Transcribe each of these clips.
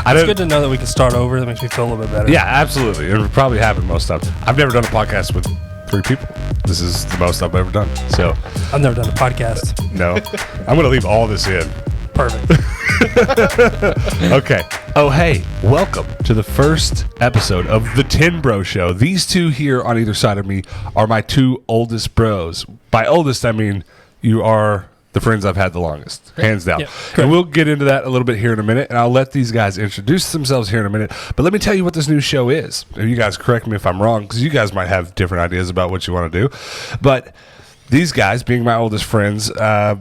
It's good to know that we can start over. That makes me feel a little bit better. Yeah, absolutely. It would probably happen most times. I've never done a podcast with 3 people. This is the most I've ever done. So I've never done a podcast. no, I'm going to leave all this in. Perfect. Okay. Oh, hey, welcome to the first episode of the TenBRO Show. These two here on either side of me are my 2 oldest bros. By oldest, I mean you are the friends I've had the longest, hands down. Yep, and we'll get into that a little bit here in a minute, and I'll let these guys introduce themselves here in a minute. But let me tell you what this new show is. And you guys correct me if I'm wrong, because you guys might have different ideas about what you want to do. But these guys, being my oldest friends,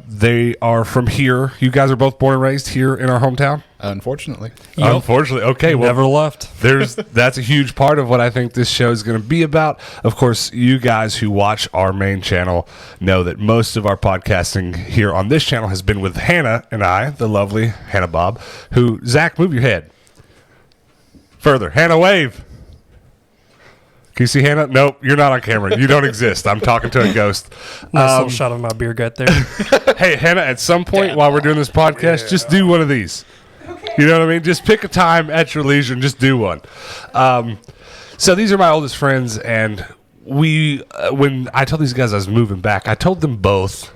they are from here. You guys are both born and raised here in our hometown? Unfortunately. Yep. Unfortunately. Okay. Well, Never left. that's a huge part of what I think this show is going to be about. Of course, you guys who watch our main channel know that most of our podcasting here on this channel has been with Hannah and I, the lovely Hannah Bob, who, Zach, move your head. Further. Hannah, wave. Can you see Hannah? Nope, you're not on camera. You don't exist. I'm talking to a ghost. Nice little shot of my beer gut there. Hey, Hannah, at some point while we're doing this podcast, just do one of these. You know what I mean? Just pick a time at your leisure and just do one. So these are my oldest friends, and when I told these guys I was moving back, I told them both,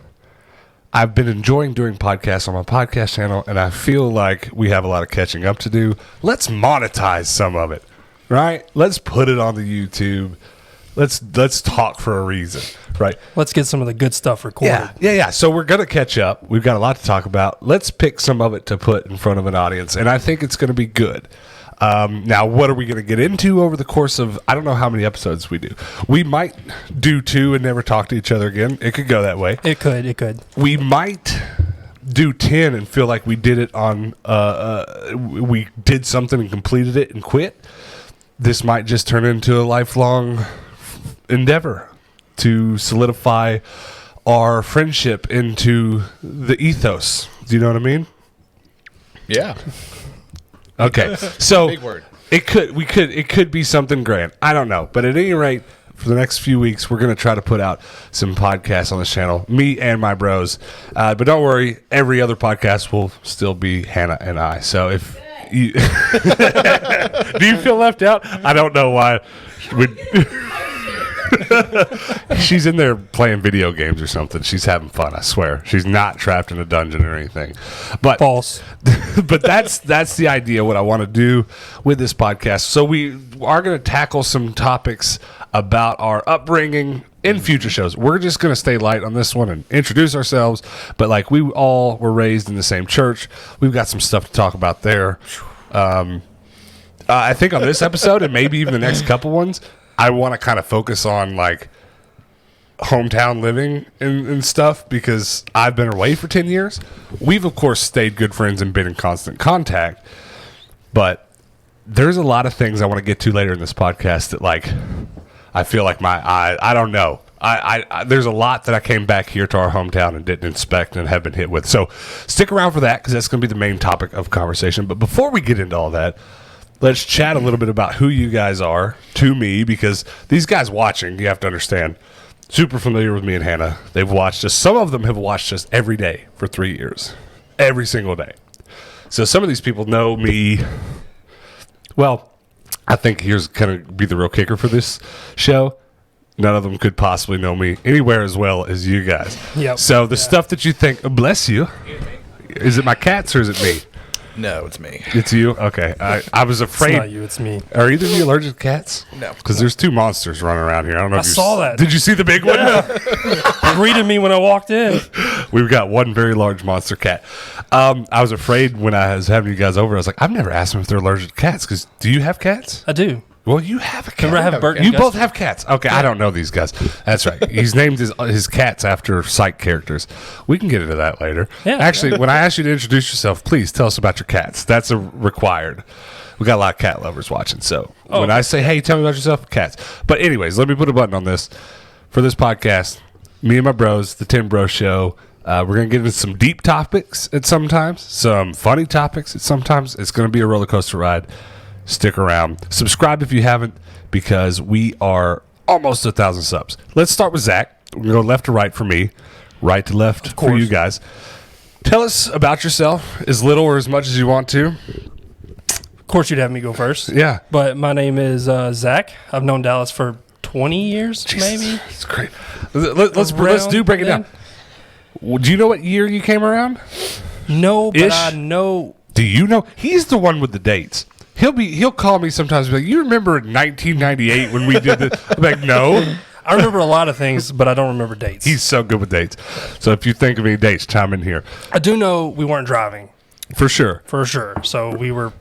I've been enjoying doing podcasts on my podcast channel, and I feel like we have a lot of catching up to do. Let's monetize some of it, right? Let's put it on the YouTube. Let's talk for a reason, right? Let's get some of the good stuff recorded. Yeah. So we're going to catch up. We've got a lot to talk about. Let's pick some of it to put in front of an audience, and I think it's going to be good. Now, what are we going to get into over the course of, I don't know how many episodes we do. We might do 2 and never talk to each other again. It could go that way. It could. We might do 10 and feel like we did it on, we did something and completed it and quit. This might just turn into a lifelong endeavor to solidify our friendship into the ethos. Do you know what I mean? Yeah. Okay. So Big word. it could be something grand. I don't know. But at any rate, for the next few weeks, we're going to try to put out some podcasts on this channel, me and my bros. But don't worry, every other podcast will still be Hannah and I. So if you do you feel left out? I don't know why. She's in there playing video games or something. She's having fun, I swear. She's not trapped in a dungeon or anything. But False. But that's the idea, what I want to do with this podcast. So we are going to tackle some topics about our upbringing in future shows. We're just going to stay light on this one and introduce ourselves. But like, we all were raised in the same church. We've got some stuff to talk about there. I think on this episode, and maybe even the next couple ones, I want to kind of focus on like hometown living and stuff, because I've been away for 10 years. We've, of course, stayed good friends and been in constant contact. But there's a lot of things I want to get to later in this podcast that, like, I feel like I don't know. There's a lot that I came back here to our hometown and didn't inspect and have been hit with. So stick around for that, because that's going to be the main topic of conversation. But before we get into all that, let's chat a little bit about who you guys are to me, because these guys watching, you have to understand, super familiar with me and Hannah. They've watched us. Some of them have watched us every day for 3 years. Every single day. So some of these people know me. Well, I think here's going to be the real kicker for this show. None of them could possibly know me anywhere as well as you guys. Yep. So the stuff that you think, bless you, is it my cats or is it me? No, it's me. It's you? Okay. I was afraid. It's not you, it's me. Are either of you allergic to cats? No. Because there's 2 monsters running around here. I don't know if you saw that. Did you see the big one? Greeted me when I walked in. We've got one very large monster cat. I was afraid when I was having you guys over. I was like, I've never asked them if they're allergic to cats. Because do you have cats? I do. Well, you have a cat. Remember I have Bert and You Gus? both have cats. Okay, I don't know these guys. That's right. He's named his cats after Psych characters. We can get into that later. Yeah. Actually, when I ask you to introduce yourself, please tell us about your cats. That's a required. We got a lot of cat lovers watching. So when I say, hey, tell me about yourself, cats. But anyways, let me put a button on this. For this podcast, me and my bros, the TenBRO Show, we're going to get into some deep topics at sometimes, some funny topics at sometimes. It's going to be a roller coaster ride. Stick around. Subscribe if you haven't, because we are almost 1,000 subs. Let's start with Zach. We're going to go left to right for me, right to left for you guys. Tell us about yourself, as little or as much as you want to. course, you'd have me go first. Yeah. But my name is Zach. I've known Dallas for 20 years, maybe. It's great. Let's break it down. Well, do you know what year you came around? No, but Ish. I know. Do you know? He's the one with the dates. He'll call me sometimes and be like, you remember in 1998 when we did this? I'm like, no. I remember a lot of things, but I don't remember dates. He's so good with dates. So if you think of any dates, chime in here. I do know we weren't driving. For sure. So we were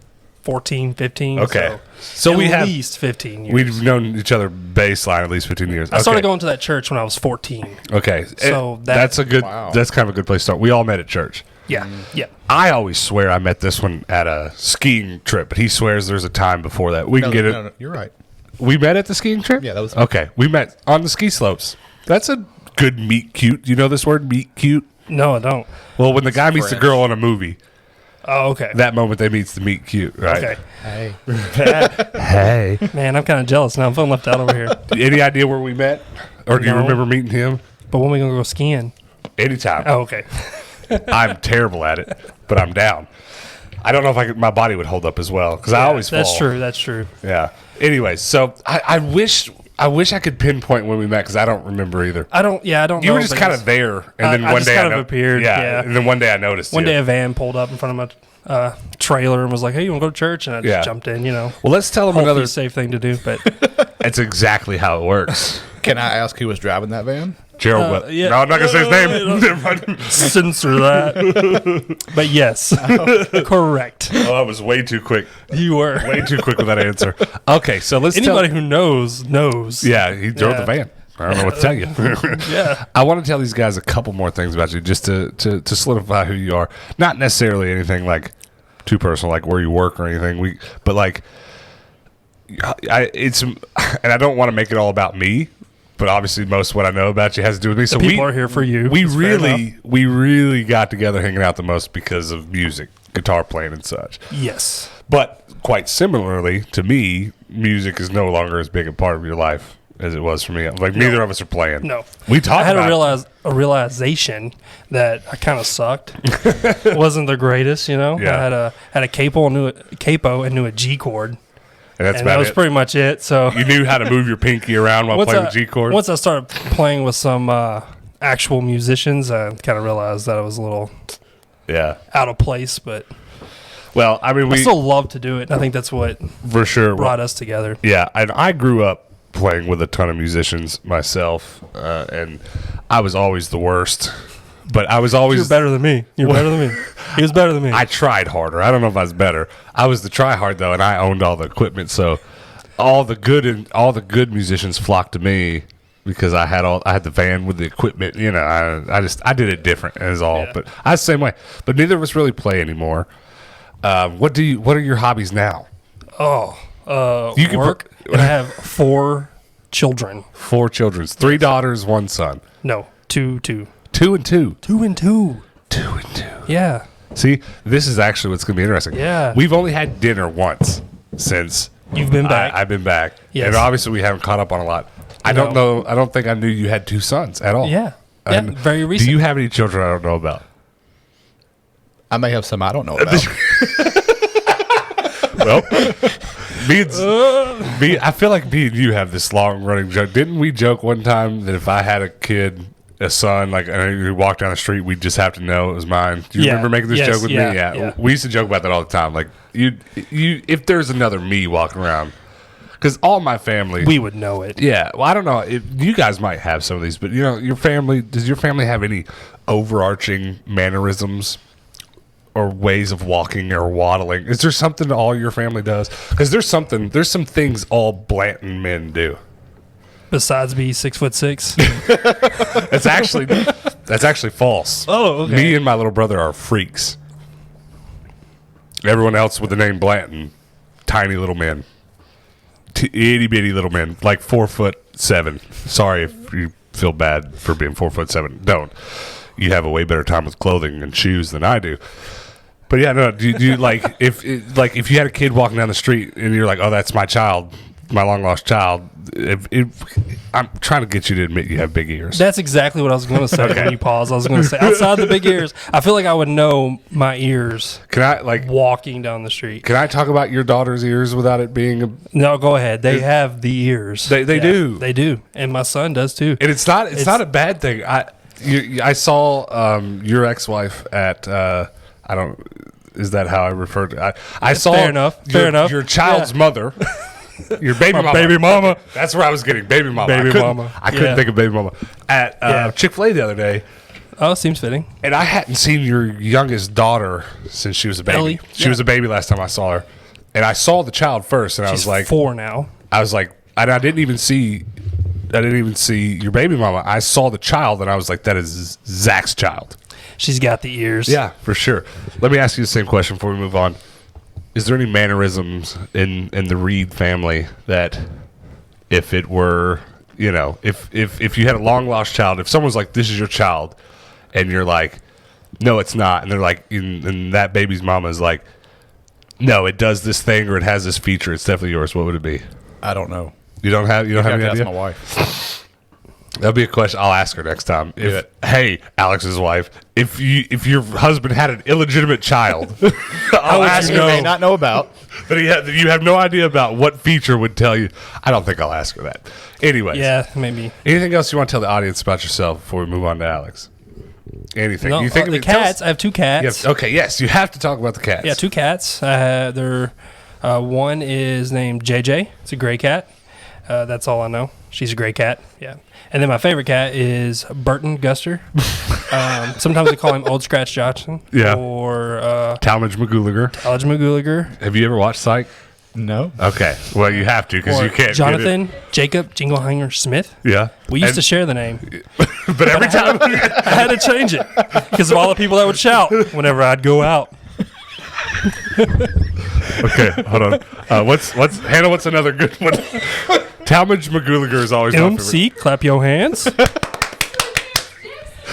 14, 15. Okay. So we at have least 15 years. We've known each other baseline at least 15 years. I started going to that church when I was 14. Okay. So that's a good, Wow. that's kind of a good place to start. We all met at church. Yeah. Yeah. I always swear I met this one at a skiing trip, but he swears there's a time before that. We can get it. No, you're right. We met at the skiing trip? Yeah, that was- Okay. We met on the ski slopes. That's a good meet cute. Do you know this word, meet cute? No, I don't. Well, when the guy meets the French. girl in a movie, Oh, okay. that moment they meets the meet cute, right? Okay. Hey. Hey. Man, I'm kind of jealous now. I'm feeling left out over here. Any idea where we met? Or do you No. remember meeting him? But when we going to go skiing? Anytime. Oh, okay. I'm terrible at it, but I'm down. I don't know if my body would hold up as well because I always fall. That's true. That's true. Yeah. Anyways, so I wish I could pinpoint when we met because I don't remember either. I don't know. You were just but kind it's- of there, and then I one just day kind of appeared, yeah. and then one day I noticed. One you. day a van pulled up in front of my trailer and was like, "Hey, you want to go to church?" And I just Yeah. jumped in. You know, Well, let's tell them hopefully another. safe thing to do. But That's exactly how it works. Can I ask who was driving that van? Gerald. yeah. No, I'm not gonna say his name. Never mind. censor that. But yes, correct. Oh, I was way too quick. You were. Way too quick with that answer. Okay, so let's Anybody tell. who knows. Yeah, he drove the van. I don't know what to tell you. Yeah. I want to tell these guys a couple more things about you, just to solidify who you are. Not necessarily anything like too personal, like where you work or anything. But like, it's, and I don't want to make it all about me. But obviously, most of what I know about you has to do with me. So People are here for you. We It's fair enough. really got together hanging out the most because of music, guitar playing, and such. Yes. But quite similarly to me, music is no longer as big a part of your life as it was for me. Like neither of us are playing. No. We talked I had about a realization that I kind of sucked. Wasn't the greatest, you know. Yeah. I had a capo and knew a G chord, and that's and that about was it. pretty much it. So You knew how to move your pinky around while playing the G chord. Once I started playing with some actual musicians, I kind of realized that I was a little Yeah. out of place. But Well, I mean, I still love to do it. I think that's what for sure brought us together. Yeah, and I grew up playing with a ton of musicians myself, and I was always the worst. But I was always You're better than me. You're better than me. He was better than me. I tried harder. I don't know if I was better. I was the try hard though, and I owned all the equipment. So all the good musicians flocked to me because I had the van with the equipment. You know, I did it different as all. Yeah. But I was the same way. But neither of us really play anymore. What are your hobbies now? You can work. And I have 4 children. 4 children, 3 daughters, 1 son. No, 2. 2 and 2. 2 and 2. 2 and 2. Yeah. See, this is actually what's going to be interesting. Yeah. We've only had dinner once since You've been back. I've been back. Yes. And obviously we haven't caught up on a lot. I don't know. I don't think I knew you had 2 sons at all. Yeah. And Very recent. Do you have any children I don't know about? I may have some I don't know about. Well, I feel like me and you have this long running joke. Didn't we joke one time that if I had a son, like and we walked down the street, we'd just have to know it was mine? Do you Yeah. remember making this Yes, joke with yeah, me? yeah. We used to joke about that all the time. Like you, if there's another me walking around, because all my family, we would know it. yeah. Well, I don't know if you guys might have some of these, but you know, does your family have any overarching mannerisms or ways of walking or waddling? Is there something all your family does? Because there's some things all Blanton men do. Besides be 6'6". That's actually false. Oh, okay. Me and my little brother are freaks. Everyone else with the name Blanton, tiny little men, itty bitty little men, like 4'7". Sorry if you feel bad for being 4'7". Don't. You have a way better time with clothing and shoes than I do. But yeah, no. Do you like if you had a kid walking down the street and you're like, oh, that's my child? my long lost child, I'm trying to get you to admit you have big ears. That's exactly what I was going to say when you paused. I was going to say, outside the big ears, I feel like I would know my ears Can I walking down the street. Can I talk about your daughter's ears without it being No, go ahead. They have the ears. They do. They do. And my son does too. And it's not a bad thing. I saw your ex-wife at I don't. Is that how I refer to it? I saw fair enough. Your child's mother, your baby mama. Baby mama. That's where I was getting baby mama. Baby I couldn't think of baby mama at Chick-fil-A the other day. Oh, seems fitting. And I hadn't seen your youngest daughter since she was a baby. Ellie? She was a baby last time I saw her, and I saw the child first, and I was like, 4 now. I was like, and I didn't even see your baby mama. I saw the child, and I was like, that is Zach's child. She's got the ears. Yeah, for sure. Let me ask you the same question before we move on. Is there any mannerisms in the Reed family that, if it were, if you had a long lost child, if someone's like, this is your child, and you're like, no, it's not, and they're like, and that baby's mama is like, no, it does this thing or it has this feature, it's definitely yours. What would it be? I don't know. You don't have any idea? Ask my wife. That'll be a question I'll ask her next time. Hey, Alex's wife, if your husband had an illegitimate child, I'll ask You her. may not know about. But you have no idea about what feature would tell you. I don't think I'll ask her that. Anyways. Yeah, maybe. Anything else you want to tell the audience about yourself before we move on to Alex? Anything? No, you think the cats. I have 2 cats. Okay, yes, you have to talk about the cats. Yeah, 2 cats. They're one is named JJ. It's a gray cat. That's all I know. She's a gray cat. Yeah. And then my favorite cat is Burton Guster. Sometimes they call him Old Scratch Johnson. Yeah. Or Talmadge McGooliger. Talmadge McGooliger. Have you ever watched Psych? No. Okay. Well, you have to because Or you can't. Jonathan Jacob Jinglehanger Smith. Yeah. We used to share the name. But every time. I had to change it because of all the people that would shout whenever I'd go out. Okay, hold on. Hannah, what's another good one? Talmadge McGooliger is always my favorite. MC, clap your hands.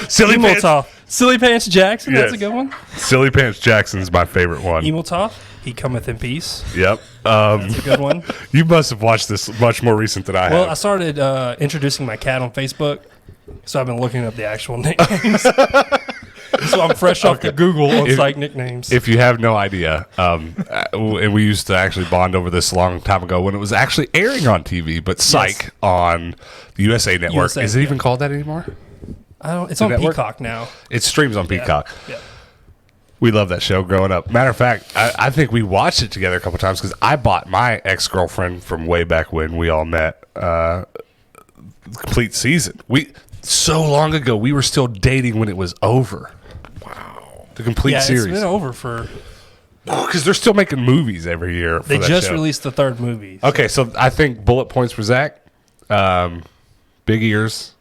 Silly Pants. Emiltoff. Silly Pants Jackson. Yes. That's a good one. Silly Pants Jackson's my favorite one. Emiltoff. He cometh in peace. Yep. That's a good one. You must have watched this much more recent than I have. Well, I started introducing my cat on Facebook, so I've been looking up the actual nicknames. So I'm fresh off the Google on psych nicknames. If you have no idea, and we used to actually bond over this a long time ago when it was actually airing on TV, but Psych on the USA Network. USA, Is it even called that anymore? It's on network? Peacock now. It streams on Peacock. Yeah. We love that show growing up. Matter of fact, I think we watched it together a couple times because I bought my ex-girlfriend from way back when we all met complete season. So long ago, we were still dating when it was over. Wow. The complete series. It's been over for... Because they're still making movies every year. They just released the 3rd movie. Okay, so I think bullet points for Zach. Big ears.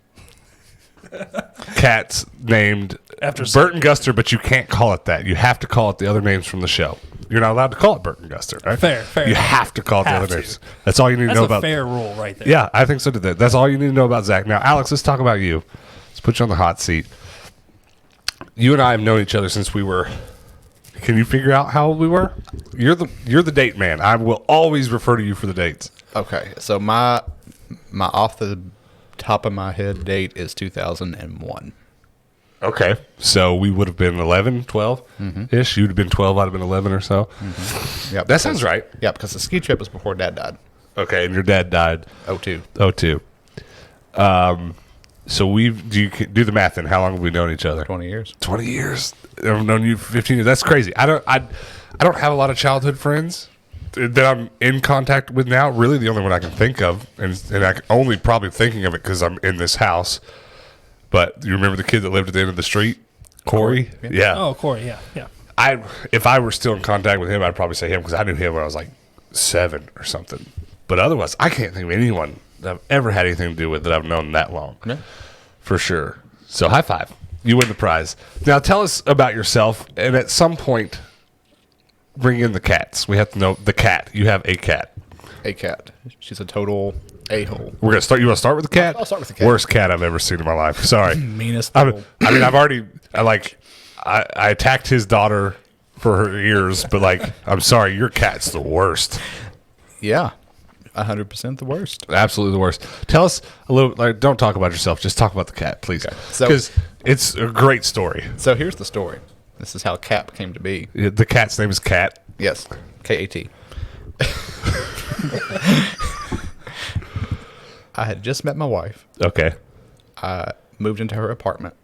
Cats named After Burton Guster, but you can't call it that. You have to call it the other names from the show. You're not allowed to call it Burton Guster, right? Fair. You have to call it the other names. That's all you need to know about. That's a fair rule right there. Yeah, I think so too. That's all you need to know about Zach. Now, Alex, let's talk about you. Let's put you on the hot seat. You and I have known each other since we were... Can you figure out how old we were? You're the date man. I will always refer to you for the dates. Okay, so my off the top of my head date is 2001. Okay. So we would have been 11, 12-ish. You'd have been 12. I'd have been 11 or so. Mm-hmm. Yep, that sounds right. Yeah, because the ski trip was before Dad died. Okay, and your dad died 02. 02. So do the math then. How long have we known each other? 20 years. 20 years. I've known you for 15 years. That's crazy. I don't have a lot of childhood friends that I'm in contact with now. Really, the only one I can think of, and I can only probably thinking of it because I'm in this house. But you remember the kid that lived at the end of the street, Corey? Yeah. Oh, Corey. Yeah. If I were still in contact with him, I'd probably say him because I knew him when I was like 7 or something. But otherwise, I can't think of anyone that I've ever had anything to do with that I've known that long. Yeah. For sure. So high five. You win the prize. Now tell us about yourself, and at some point, bring in the cats. We have to know the cat. You have a cat. A cat. She's a total a-hole. We're gonna start. You want to start with the cat? I'll start with the cat. Worst cat I've ever seen in my life. Sorry. Meanest. I mean, I attacked his daughter for her ears, but I'm sorry, your cat's the worst. Yeah. 100% the worst. Absolutely the worst. Tell us a little. Like, don't talk about yourself. Just talk about the cat, please, because it's a great story. So here's the story. This is how Cat came to be. The cat's name is Cat. Yes, Kat. I had just met my wife. Okay. I moved into her apartment.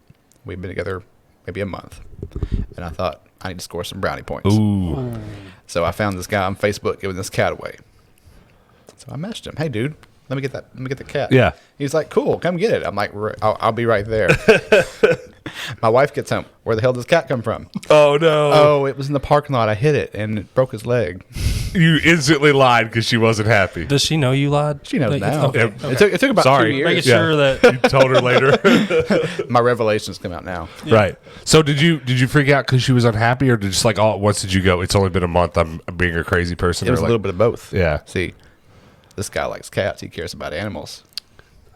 We've been together maybe a month, and I thought I need to score some brownie points. Ooh. So I found this guy on Facebook giving this cat away. So I messaged him, "Hey, dude, let me get the cat." Yeah. He's like, "Cool, come get it." I'm like, "I'll be right there." My wife gets home. Where the hell does cat come from? Oh no. Oh, it was in the parking lot. I hit it and it broke his leg. You instantly lied because she wasn't happy. Does she know you lied? She knows Like, now. okay, Yeah. okay. It took about Sorry. 2 years. Making sure that You told her later. My revelations come out now. Right. So did you freak out because she was unhappy, or just like all at once did you go, it's only been a month, I'm being a crazy person? It was Or a little bit of both. Yeah. See, this guy likes cats. He cares about animals.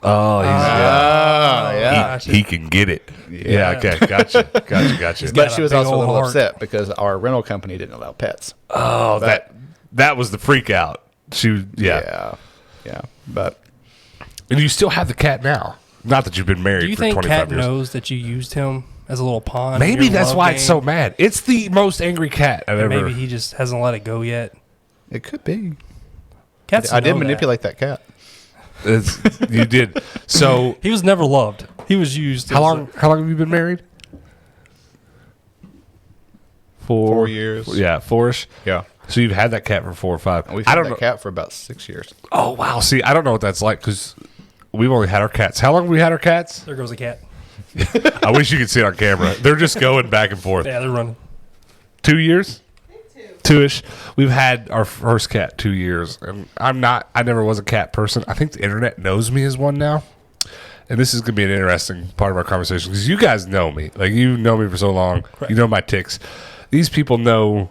Oh, yeah. he can get it. Yeah. Okay. Gotcha. got But a she was big also a old little heart. upset because our rental company didn't allow pets. Oh, that was the freak out. Yeah. But And you still have the cat now. Not that you've been married do you for think 25 Cat years. knows that you used him as a little pawn? in Maybe your that's love why game? it's so mad. It's the most angry cat I've ever. Maybe he just hasn't let it go yet. it could be. Cats I did know that. manipulate that cat. You did. So He was never loved. He was used. how as long? How long have you been married? 4 years. Yeah, 4ish. Yeah. So you've had that cat for 4 or 5. We've I had don't that know. cat for about 6 years. Oh wow. See, I don't know what that's like because we've only had our cats. How long have we had our cats? There goes a cat. I wish you could see it on camera. They're just going back and forth. Yeah, they're running. 2 years. 2-ish. We've had our first cat 2 years, and I never was a cat person. I think the internet knows me as one now, and this is going to be an interesting part of our conversation because you guys know me. Like, you know me for so long. Correct. You know my ticks. These people know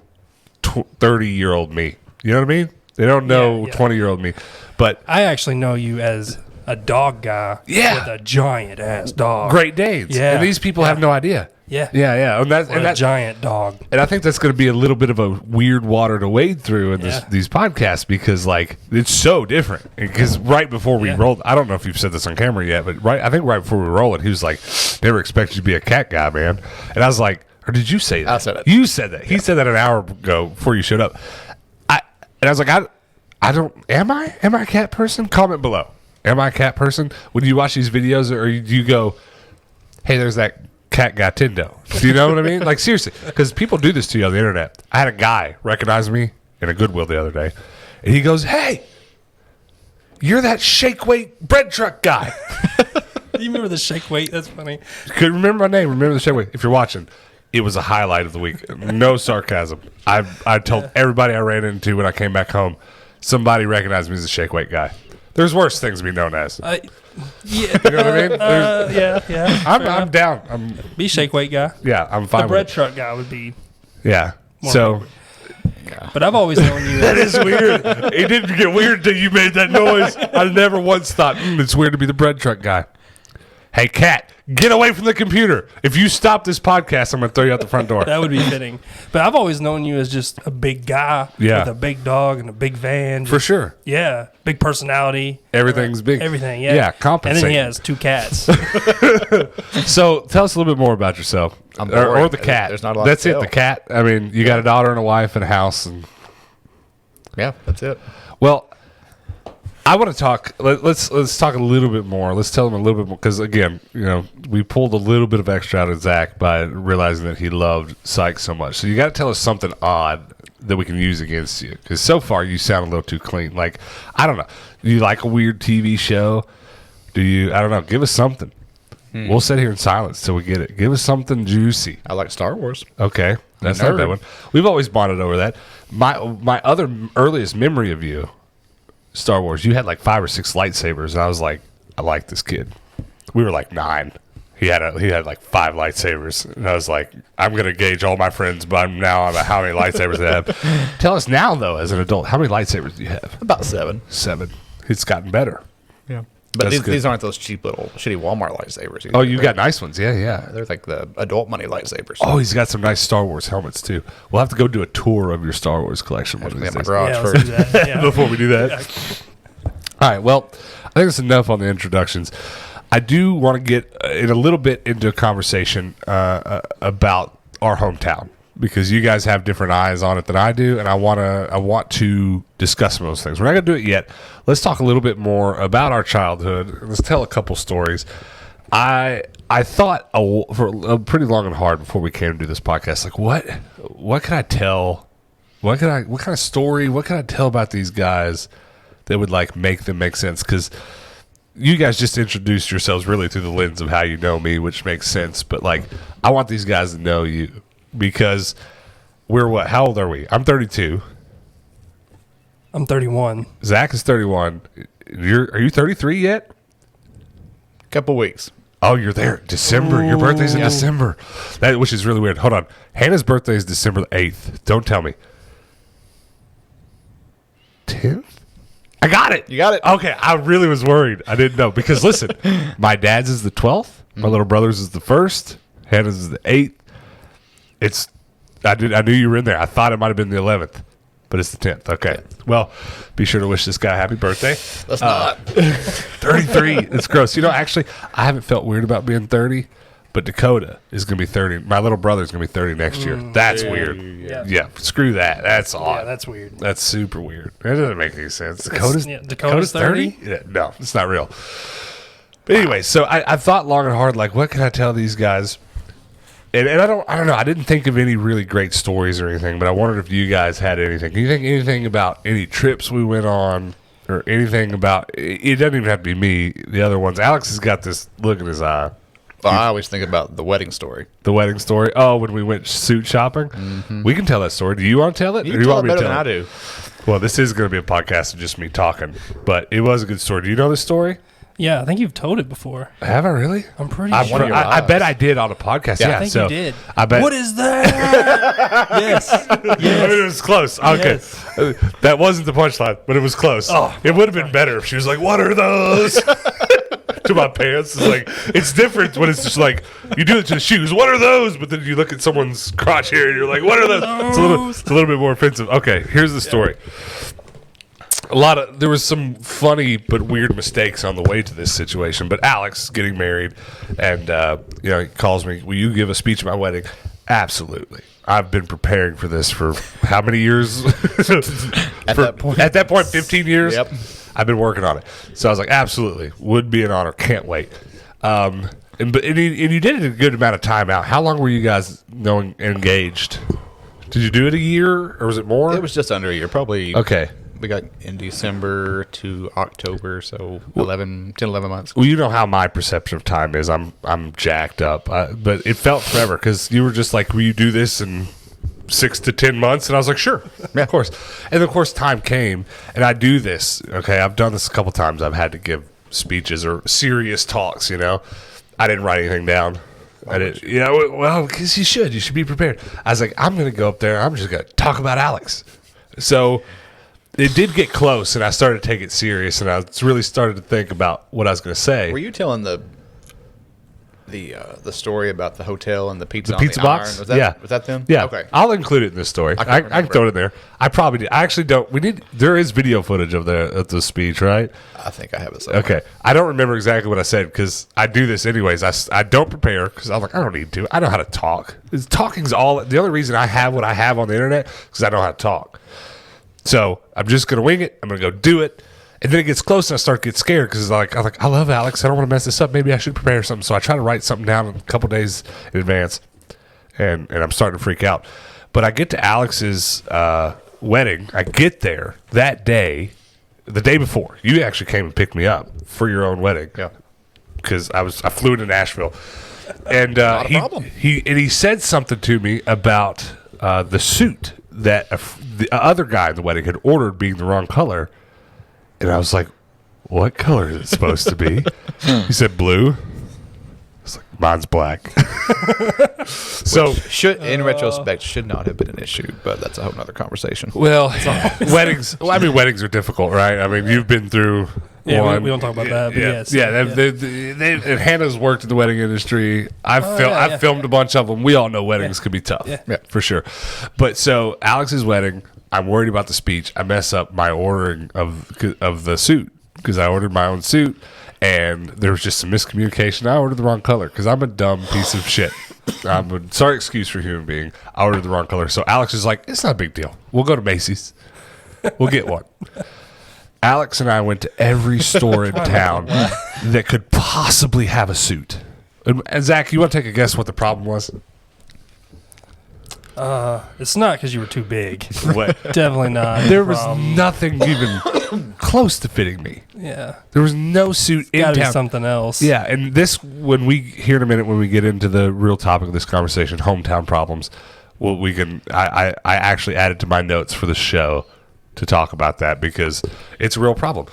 30-year-old me. You know what I mean? They don't know Yeah. 20-year-old me. But I actually know you as a dog guy. Yeah. With a giant ass dog. Great Danes. Yeah. And these people have no idea. Yeah. Yeah. And What a giant dog. And I think that's going to be a little bit of a weird water to wade through in Yeah. these podcasts because, like, it's so different. Because right before we rolled, I don't know if you've said this on camera yet, but I think right before we roll it, he was like, "Never expected you to be a cat guy, man." And I was like, "Or did you say that?" I said it. You said that. He said that an hour ago before you showed up. And I was like, I don't. Am I a cat person? Comment below. Am I a cat person? When you watch these videos, or do you go, "Hey, there's that cat guy Tendo"? Do you know what I mean? Like, seriously, because people do this to you on the internet. I had a guy recognize me in a Goodwill the other day, and he goes, "Hey, you're that shake weight bread truck guy." Do you remember the shake weight? That's funny. Could remember my name. Remember the shake weight. If you're watching, it was a highlight of the week. No sarcasm. I told everybody I ran into when I came back home, somebody recognized me as a shake weight guy. There's worse things to be known as. Yeah. You know what I mean? Yeah. I'm down. Be shake weight guy. I'm fine The with bread it. truck guy would be. Yeah. More So But I've always known you. that is weird. It didn't get weird until you made that noise. I never once thought it's weird to be the bread truck guy. Hey, cat, get away from the computer. If you stop this podcast, I'm going to throw you out the front door. That would be fitting. But I've always known you as just a big guy Yeah. with a big dog and a big van. For sure. Yeah. Big personality. Everything's big. Everything, yeah. Yeah, compensate. And then he has 2 cats. So tell us a little bit more about yourself. I'm Or boring. the cat. There's not a lot That's to it, tell. the cat. I mean, you got a daughter and a wife and a house. And Yeah, that's it. well, I want to talk. Let's talk a little bit more. Let's tell them a little bit more because again, we pulled a little bit of extra out of Zach by realizing that he loved Sykes so much. So you got to tell us something odd that we can use against you because so far you sound a little too clean. Like, I don't know. Do you like a weird TV show? Do you? I don't know. Give us something. We'll sit here in silence till we get it. Give us something juicy. I like Star Wars. Okay, that's not a bad one. We've always bonded over that. My other earliest memory of you, Star Wars, you had like 5 or 6 lightsabers, and I was like, I like this kid. We were like 9. He had like 5 lightsabers, and I was like, I'm gonna gauge all my friends by now on how many lightsabers they have. Tell us now, though, as an adult, how many lightsabers do you have? About 7. 7. It's gotten better. Yeah. But That's good. these aren't those cheap little shitty Walmart lightsabers. Either. Oh, you got nice ones, yeah. They're like the adult money lightsabers. Oh, he's got some nice Star Wars helmets too. We'll have to go do a tour of your Star Wars collection one of these at my days. garage Yeah, let's first. do that. Yeah. Before we do that, All right. Well, I think that's enough on the introductions. I do want to get in a little bit into a conversation about our hometown because you guys have different eyes on it than I do, and I want to discuss some of those things. We're not going to do it yet. Let's talk a little bit more about our childhood. Let's tell a couple stories. I thought for a pretty long and hard before we came to do this podcast, like what can I tell? What kind of story? What can I tell about these guys that would like make them make sense? Because you guys just introduced yourselves really through the lens of how you know me, which makes sense. But like, I want these guys to know you because we're what? How old are we? I'm 32. I'm 31. Zach is 31. Are you 33 yet? Couple weeks. Oh, you're there. December. Your birthday's in December. Which is really weird. Hold on. Hannah's birthday is December the 8th. Don't tell me. 10th? I got it. You got it. Okay. I really was worried. I didn't know. Because listen, my dad's is the 12th. My little brother's is the 1st. Hannah's is the 8th. I knew you were in there. I thought it might have been the 11th. But it's the 10th. Okay. Well, be sure to wish this guy a happy birthday. Let's not. 33. It's gross. You know, actually, I haven't felt weird about being 30, but Dakota is going to be 30. My little brother's going to be 30 next year. That's weird. Yeah. Screw that. That's odd. Yeah, that's weird. That's super weird. That doesn't make any sense. Dakota's 30? Yeah, no, it's not real. But anyway, so I thought long and hard, like, what can I tell these guys? And I don't know. I didn't think of any really great stories or anything, but I wondered if you guys had anything. Can you think anything about any trips we went on or anything about? It doesn't even have to be me. The other ones. Alex has got this look in his eye. Well, I always think about the wedding story. The wedding story. Oh, when we went suit shopping, we can tell that story. Do you want to tell it? You tell it better than I do. Well, this is going to be a podcast of just me talking, but it was a good story. Do you know this story? Yeah, I think you've told it before. Have I really? I'm pretty sure. I bet I did on a podcast. Yeah, I think you did. I bet. What is that? Yes. It was close. Okay. Yes. That wasn't the punchline, but it was close. Oh. It would have been better if she was like, "What are those?" to my pants. It's like, it's different when it's just like, you do it to the shoes. What are those? But then you look at someone's crotch hair and you're like, what are those? It's a little bit more offensive. Okay, here's the story. There was some funny but weird mistakes on the way to this situation. But Alex getting married, and he calls me. Will you give a speech at my wedding? Absolutely. I've been preparing for this for how many years? At that point, 15 years. Yep. I've been working on it. So I was like, absolutely, would be an honor. Can't wait. And you did it a good amount of time out. How long were you guys engaged? Did you do it a year or was it more? It was just under a year, probably. Okay. We got in December to October, so 11 months. Well, you know how my perception of time is. I'm jacked up. But it felt forever because you were just like, will you do this in 6 to 10 months? And I was like, sure, yeah, of course. And of course, time came, and I do this. Okay, I've done this a couple times. I've had to give speeches or serious talks. I didn't write anything down. I didn't. Well, because you should be prepared. I was like, I'm going to go up there. I'm just going to talk about Alex. So it did get close, and I started to take it serious, and I really started to think about what I was going to say. Were you telling the story about the hotel and the pizza? The pizza box? Iron? Was that them? Yeah. Okay. I'll include it in this story. I can throw it in there. I probably did. I actually don't. There is video footage of the speech, right? I think I have it somewhere. Okay. I don't remember exactly what I said because I do this anyways. I don't prepare because I'm like, I don't need to. I know how to talk. Talking's all. The only reason I have what I have on the internet is because I know how to talk. So I'm just going to wing it. I'm going to go do it. And then it gets close and I start to get scared because I'm like, I love Alex. I don't want to mess this up. Maybe I should prepare something. So I try to write something down a couple days in advance. And I'm starting to freak out. But I get to Alex's wedding. I get there that day, the day before. You actually came and picked me up for your own wedding. Yeah. Because I flew into Nashville. And Not a problem. He said something to me about the suit that the other guy in the wedding had ordered being the wrong color. And I was like, what color is it supposed to be? He said blue. I was like, mine's black. So in retrospect, should not have been an issue, but that's a whole other conversation. Well, weddings are difficult, right? I mean, you've been through one. We don't talk about that, but yes. And Hannah's worked in the wedding industry. I've filmed a bunch of them. We all know weddings can be tough, Yeah. for sure. But so Alex's wedding, I'm worried about the speech. I mess up my ordering of the suit because I ordered my own suit, and there was just some miscommunication. I ordered the wrong color because I'm a dumb piece of shit. I'm a sorry excuse for human being. I ordered the wrong color. So Alex is like, it's not a big deal. We'll go to Macy's. We'll get one. Alex and I went to every store in town that could possibly have a suit. And Zach, you want to take a guess what the problem was? It's not because you were too big. What? Definitely not. There was nothing even close to fitting me. Yeah. There was no suit in Gotta be town. something else. Yeah, and this, when we, here in a minute, when we get into the real topic of this conversation, hometown problems, well, we can, I actually added to my notes for the show to talk about that because it's a real problem.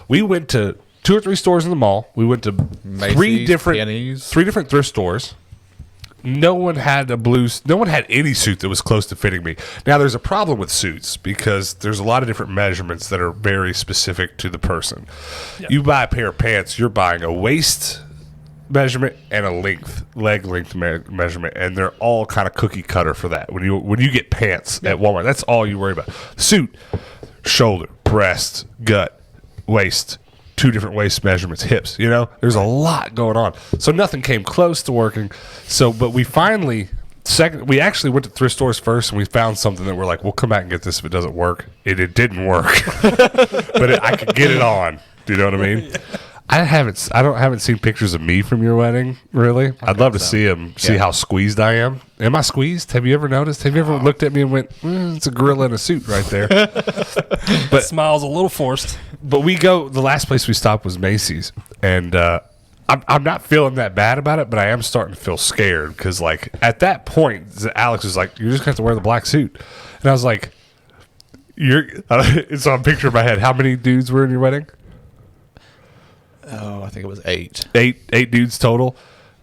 We went to 2 or 3 stores in the mall. We went to Macy's, three different thrift stores. No one had any suit that was close to fitting me. Now, there's a problem with suits because there's a lot of different measurements that are very specific to the person. Yep. You buy a pair of pants, you're buying a waist measurement and a leg length measurement, and they're all kind of cookie cutter for that. When you get pants at Walmart, that's all you worry about. Suit, shoulder, breast, gut, waist, 2 different waist measurements, hips, there's a lot going on. So nothing came close to working. But we finally, we actually went to thrift stores first, and we found something that we're like, we'll come back and get this if it doesn't work. It didn't work, but I could get it on. Do you know what I mean? I haven't seen pictures of me from your wedding, really. I'd love to see them, see how squeezed I am. Am I squeezed? Have you ever noticed? Have you ever looked at me and went, it's a gorilla in a suit right there? But smile's a little forced. But the last place we stopped was Macy's, and I'm not feeling that bad about it, but I am starting to feel scared because, like, at that point, Alex was like, you're just going to have to wear the black suit. And I was like, it's on a picture in my head. How many dudes were in your wedding? Oh, I think it was 8. Eight dudes total,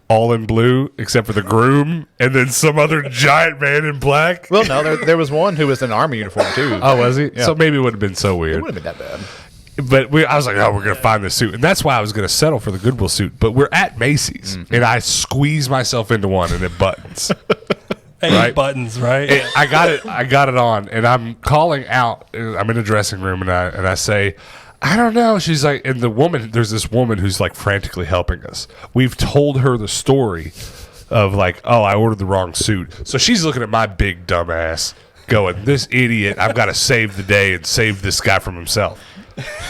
all in blue except for the groom, and then some other giant man in black. Well, no, there was one who was in an army uniform too. Oh, was he? Yeah. So maybe it wouldn't have been so weird. It wouldn't have been that bad. But I was like, oh, we're going to find this suit. And that's why I was going to settle for the Goodwill suit. But we're at Macy's, and I squeeze myself into one, and it buttons. 8 buttons, right? I got it on, and I'm calling out. I'm in the dressing room, and I say, I don't know. She's like, and there's this woman who's like frantically helping us. We've told her the story of like, oh, I ordered the wrong suit. So she's looking at my big dumb ass going, this idiot, I've got to save the day and save this guy from himself.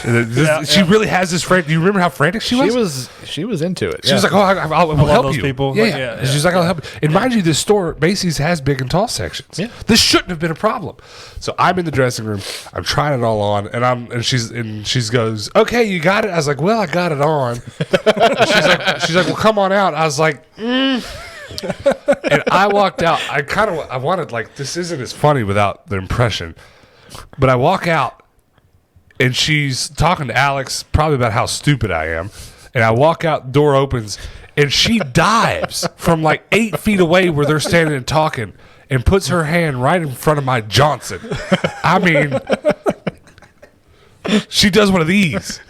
She really has this frantic. Do you remember how frantic she was? She was into it. She was like, "Oh, I'll help those you." people. Yeah. She's like, "I'll help you." And mind you, this store Macy's has big and tall sections. Yeah. This shouldn't have been a problem. So I'm in the dressing room. I'm trying it all on, and she goes, "Okay, you got it." I was like, "Well, I got it on." And she's like, "Well, come on out." I was like, And I walked out. I wanted, like, this isn't as funny without the impression, but I walk out. And she's talking to Alex probably about how stupid I am. And I walk out, door opens, and she dives from like 8 feet away where they're standing and talking and puts her hand right in front of my Johnson. I mean, she does one of these.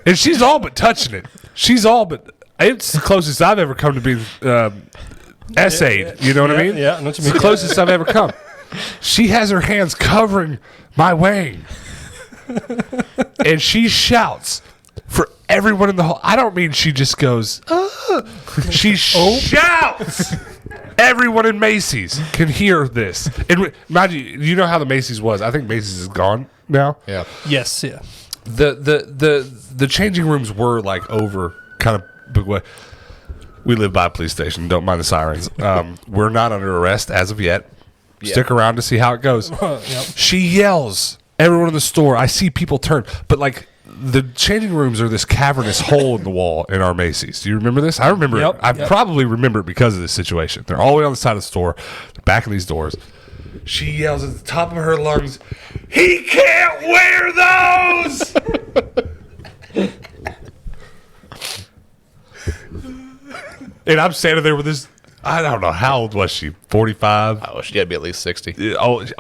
And she's all but touching it. It's the closest I've ever come to being essayed. You know what I mean? Yeah, I know what you mean. It's the closest I've ever come. She has her hands covering my wang. And she shouts for everyone in the hall. I don't mean she just goes, she shouts. Everyone in Macy's can hear this. And mind you know how the Macy's was. I think Macy's is gone now. Yeah. Yes, yeah. The changing rooms were like over kind of big way. We live by a police station. Don't mind the sirens. We're not under arrest as of yet. Yeah. Stick around to see how it goes. Yep. She yells. Everyone in the store, I see people turn. But, like, the changing rooms are this cavernous hole in the wall in our Macy's. Do you remember this? I remember it. I probably remember it because of this situation. They're all the way on the side of the store. They're back in these doors. She yells at the top of her lungs, "He can't wear those!" And I'm standing there with this. I don't know. How old was she? 45? Oh, she had to be at least 60. Getting older.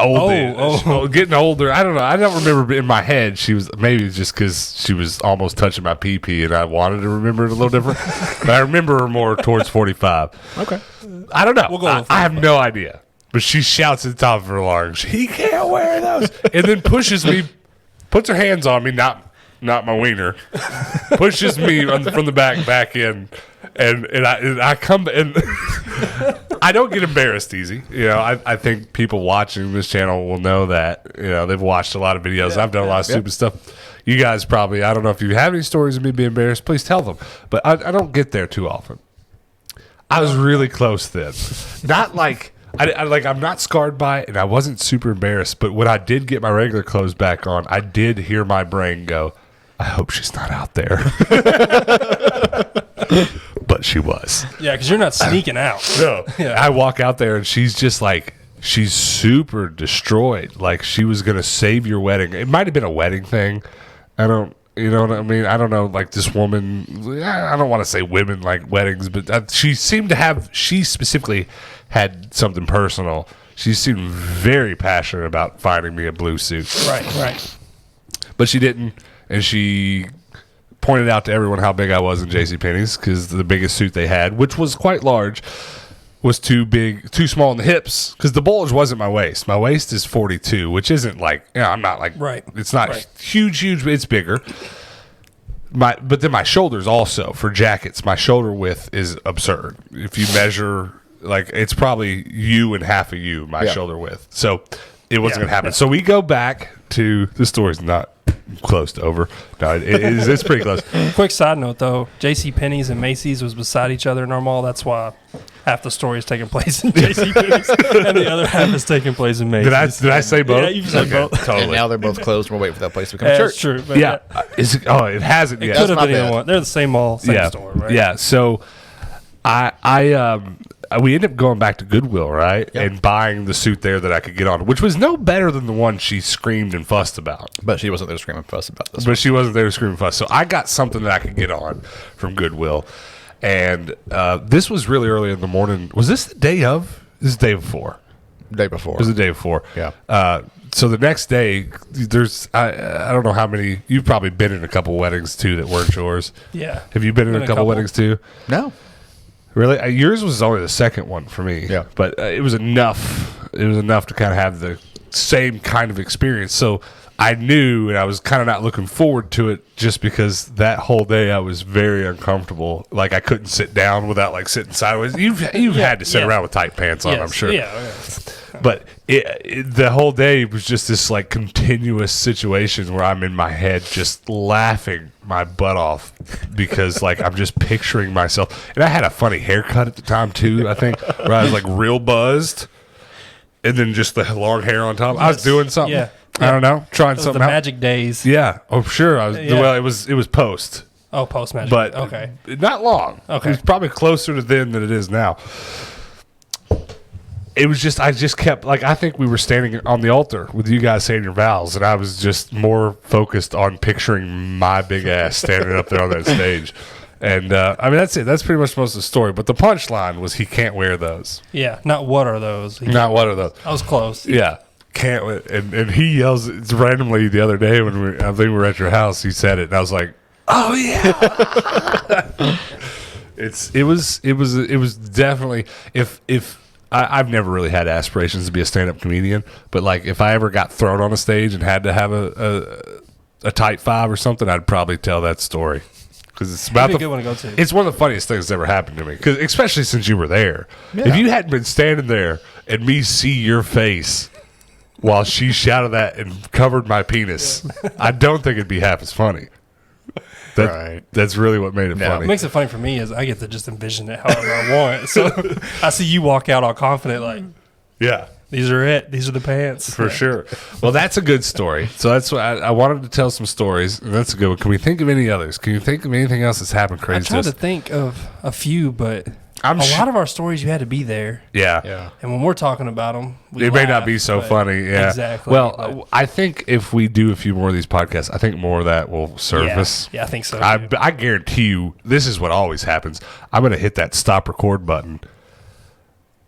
I don't know. I don't remember in my head. She was maybe just because she was almost touching my pee-pee and I wanted to remember it a little different. But I remember her more towards 45. Okay. I don't know. We'll go I have no idea. But she shouts at the top of her lungs, "He can't wear those." And then pushes me, puts her hands on me, not not my wiener, pushes me from the back in, and I come and I don't get embarrassed easy. You know, I think people watching this channel will know that. You know, they've watched a lot of videos. I've done a lot of stupid stuff. You guys probably, I don't know if you have any stories of me being embarrassed. Please tell them. But I don't get there too often. I was really close then. Not like I'm not scarred by it, and I wasn't super embarrassed. But when I did get my regular clothes back on, I did hear my brain go, I hope she's not out there. But she was. Yeah, because you're not sneaking out. No. Yeah. I walk out there, and she's just like, she's super destroyed. Like, she was going to save your wedding. It might have been a wedding thing. I don't, you know what I mean? I don't know, like this woman, I don't want to say women like weddings, but she seemed to have, she specifically had something personal. She seemed very passionate about finding me a blue suit. Right. But she didn't, and she pointed out to everyone how big I was in JCPenney's because the biggest suit they had, which was quite large, was too small in the hips because the bulge wasn't my waist. My waist is 42, which isn't like, you know, I'm not like, right. It's not right. huge, it's bigger. But then my shoulders also, for jackets, my shoulder width is absurd. If you measure, like, it's probably you and half of you, my shoulder width. So it wasn't going to happen. So we go back to, the story's not close to over. No, it's pretty close. Quick side note, though. JCPenney's and Macy's was beside each other in our mall. That's why half the story is taking place in JCPenney's and the other half is taking place in Macy's. Did I say both? Yeah, you said both. Totally. And now they're both closed. We're waiting for that place to become a church. That's true. But Yeah. It hasn't It yet. could have my been either bad. one. They're the same mall, same store, right? Yeah. So we ended up going back to Goodwill, right? Yep. And buying the suit there that I could get on, which was no better than the one she screamed and fussed about. But she wasn't there screaming fuss about this. But she wasn't there to scream and fuss. So I got something that I could get on from Goodwill. And this was really early in the morning. Was this the day of? This is the day before. Day before. It was the day before. Yeah. So the next day, there's I don't know how many. You've probably been in a couple weddings too that weren't yours. Yeah. Have you been in a couple weddings too? No. Really? Yours was only the second one for me. Yeah. But it was enough. It was enough to kind of have the same kind of experience. So I knew, and I was kind of not looking forward to it just because that whole day I was very uncomfortable. Like, I couldn't sit down without, like, sitting sideways. You've had to sit around with tight pants on, Yes. I'm sure. Yeah. But the whole day was just this, like, continuous situation where I'm in my head just laughing my butt off because, like, I'm just picturing myself. And I had a funny haircut at the time, too, I think, where I was, like, real buzzed and then just the long hair on top. I was doing something. Yeah. I don't know, trying Those something the out. magic days. Yeah. Oh, sure. I was. Yeah. Well, it was post, Oh, post magic. but Okay. not long. Okay. It was probably closer to then than it is now. It was just, I just kept, like, I think we were standing on the altar with you guys saying your vows, and I was just more focused on picturing my big ass standing up there on that stage. And, I mean, that's it. That's pretty much most of the story. But the punchline was he can't wear those. Yeah. Not what are those? Not one of those. I was close. Yeah. Can't, and he yells it's randomly the other day when I think we were at your house. He said it, and I was like, "Oh yeah!" It was definitely if I've never really had aspirations to be a stand-up comedian, but like if I ever got thrown on a stage and had to have a tight five or something, I'd probably tell that story because it's about That'd be a good one to go to. It's one of the funniest things that's ever happened to me, because especially since you were there. Yeah. If you hadn't been standing there and me see your face while she shouted that and covered my penis, I don't think it'd be half as funny. Right. That's really what made it No. What funny. makes it funny for me is I get to just envision it however I want. So I see you walk out all confident, like, Yeah, these are it. These are the pants. for sure. Well, that's a good story. So that's what I wanted to tell some stories, and that's a good one. Can we think of any others? Can you think of anything else that's happened I crazy tried to to us? think of a few, but I'm a su- lot of our stories you had to be there. Yeah. Yeah. And when we're talking about them, It may not be so funny. Yeah. Exactly. Well, but- I think if we do a few more of these podcasts, I think more of that will surface. Yeah, I think so. I guarantee you, this is what always happens. I'm going to hit that stop record button,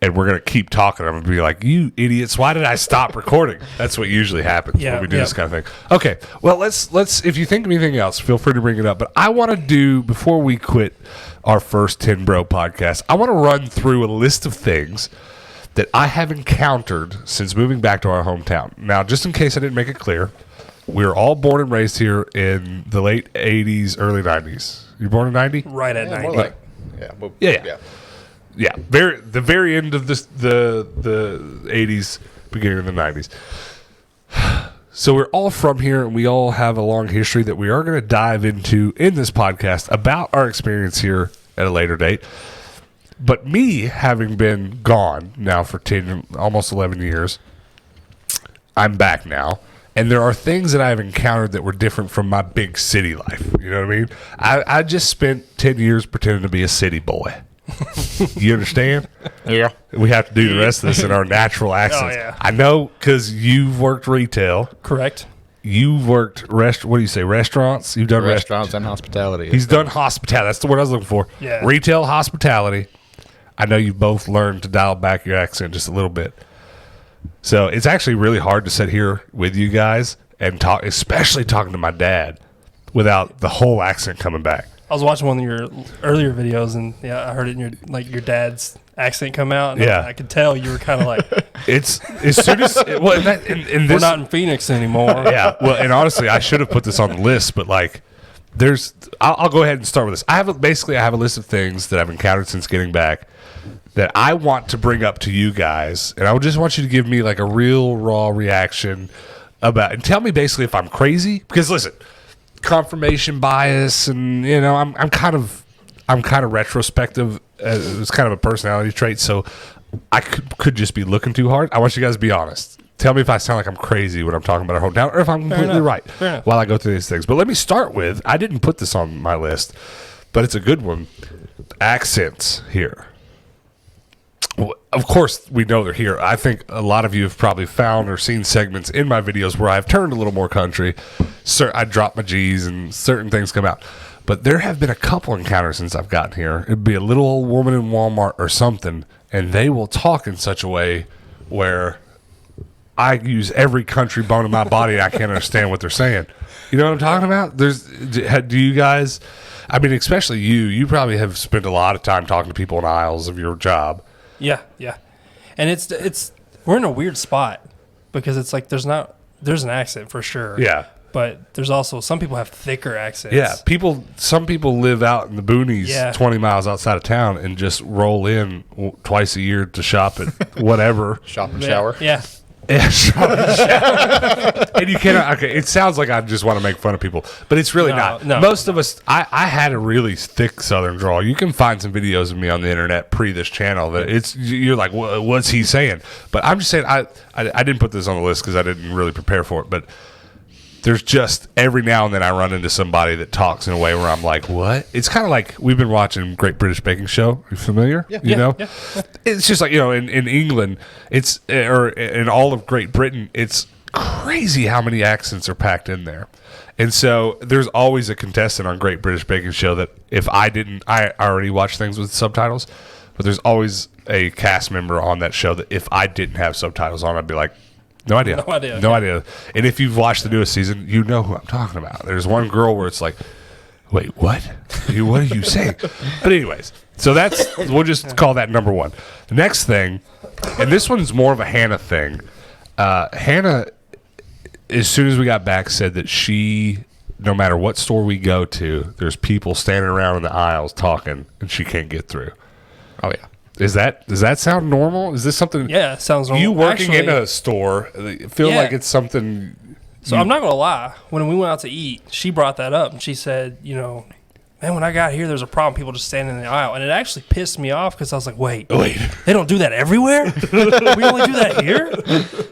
and we're going to keep talking. I'm going to be like, "You idiots! Why did I stop recording?" That's what usually happens Yeah, when we do yeah. this kind of thing. Okay, well, let's. If you think of anything else, feel free to bring it up. But I want to do, before we quit our first TenBRO podcast, I want to run through a list of things that I have encountered since moving back to our hometown. Now, just in case I didn't make it clear, We were all born and raised here in the late 80s, early 90s. You born in 90? Right at Yeah, 90. more like, Yeah, the very end of the 80s, beginning of the 90s. So we're all from here, and we all have a long history that we are going to dive into in this podcast about our experience here at a later date. But me having been gone now for 10, almost 11 years, I'm back now. And there are things that I've encountered that were different from my big city life. You know what I mean? I just spent 10 years pretending to be a city boy. You understand? Yeah. We have to do the rest of this in our natural accents. Oh, yeah. I know because you've worked retail. Correct. You've worked what do you say? Restaurants. You've done Restaurants and hospitality. He's done hospitality. That's the word I was looking for. Yeah. Retail, hospitality. I know you've both learned to dial back your accent just a little bit. So it's actually really hard to sit here with you guys and talk, especially talking to my dad, without the whole accent coming back. I was watching one of your earlier videos, and I heard it in your dad's accent come out. And Yeah. I could tell you were kind of like, It's as soon as well, and we're this, not in Phoenix anymore. yeah. Well, and honestly, I should have put this on the list, but like, I'll go ahead and start with this. I have a list of things that I've encountered since getting back that I want to bring up to you guys, and I just want you to give me like a real raw reaction about, and tell me basically if I'm crazy. Because listen, confirmation bias, and I'm kind of retrospective. It's kind of a personality trait, so I could just be looking too hard. I want you guys to be honest. Tell me if I sound like I'm crazy when I'm talking about our hometown, or if I'm completely right while I go through these things. But let me start with, I didn't put this on my list, but it's a good one. Accents here. Well, of course, we know they're here. I think a lot of you have probably found or seen segments in my videos where I've turned a little more country. I drop my G's and certain things come out. But there have been a couple encounters since I've gotten here. It'd be a little old woman in Walmart or something, and they will talk in such a way where I use every country bone in my body and I can't understand what they're saying. You know what I'm talking about? Do you guys, I mean, especially you probably have spent a lot of time talking to people in aisles of your job. Yeah. And it's we're in a weird spot because it's like there's an accent for sure. Yeah. But there's also some people have thicker accents. Yeah, some people live out in the boonies 20 miles outside of town and just roll in twice a year to shop at whatever. Shop and shower. Yeah. Yeah, shop and shower. And you cannot, okay, it sounds like I just want to make fun of people, but it's really not. No, Most of us, I had a really thick southern drawl. You can find some videos of me on the internet pre this channel that you're like, what's he saying? But I'm just saying, I didn't put this on the list because I didn't really prepare for it, but there's just every now and then I run into somebody that talks in a way where I'm like, what? It's kind of like we've been watching Great British Baking Show. Are you familiar? Yeah. You know? Yeah. It's just like, in England, or in all of Great Britain, it's crazy how many accents are packed in there. And so there's always a contestant on Great British Baking Show that if I already watch things with subtitles, but there's always a cast member on that show that if I didn't have subtitles on, I'd be like, No idea. And if you've watched the newest season, you know who I'm talking about. There's one girl where it's like, wait, what? What are you saying? But anyways, so we'll just call that number one. The next thing, and this one's more of a Hannah thing. Hannah, as soon as we got back, said that no matter what store we go to, there's people standing around in the aisles talking, and she can't get through. Oh, yeah. Does that sound normal? Is this something? Yeah, it sounds normal. You working in a store, feel like it's something. So I'm not going to lie. When we went out to eat, she brought that up, and she said, man, when I got here, there's a problem. People just standing in the aisle. And it actually pissed me off because I was like, wait. They don't do that everywhere? We only do that here?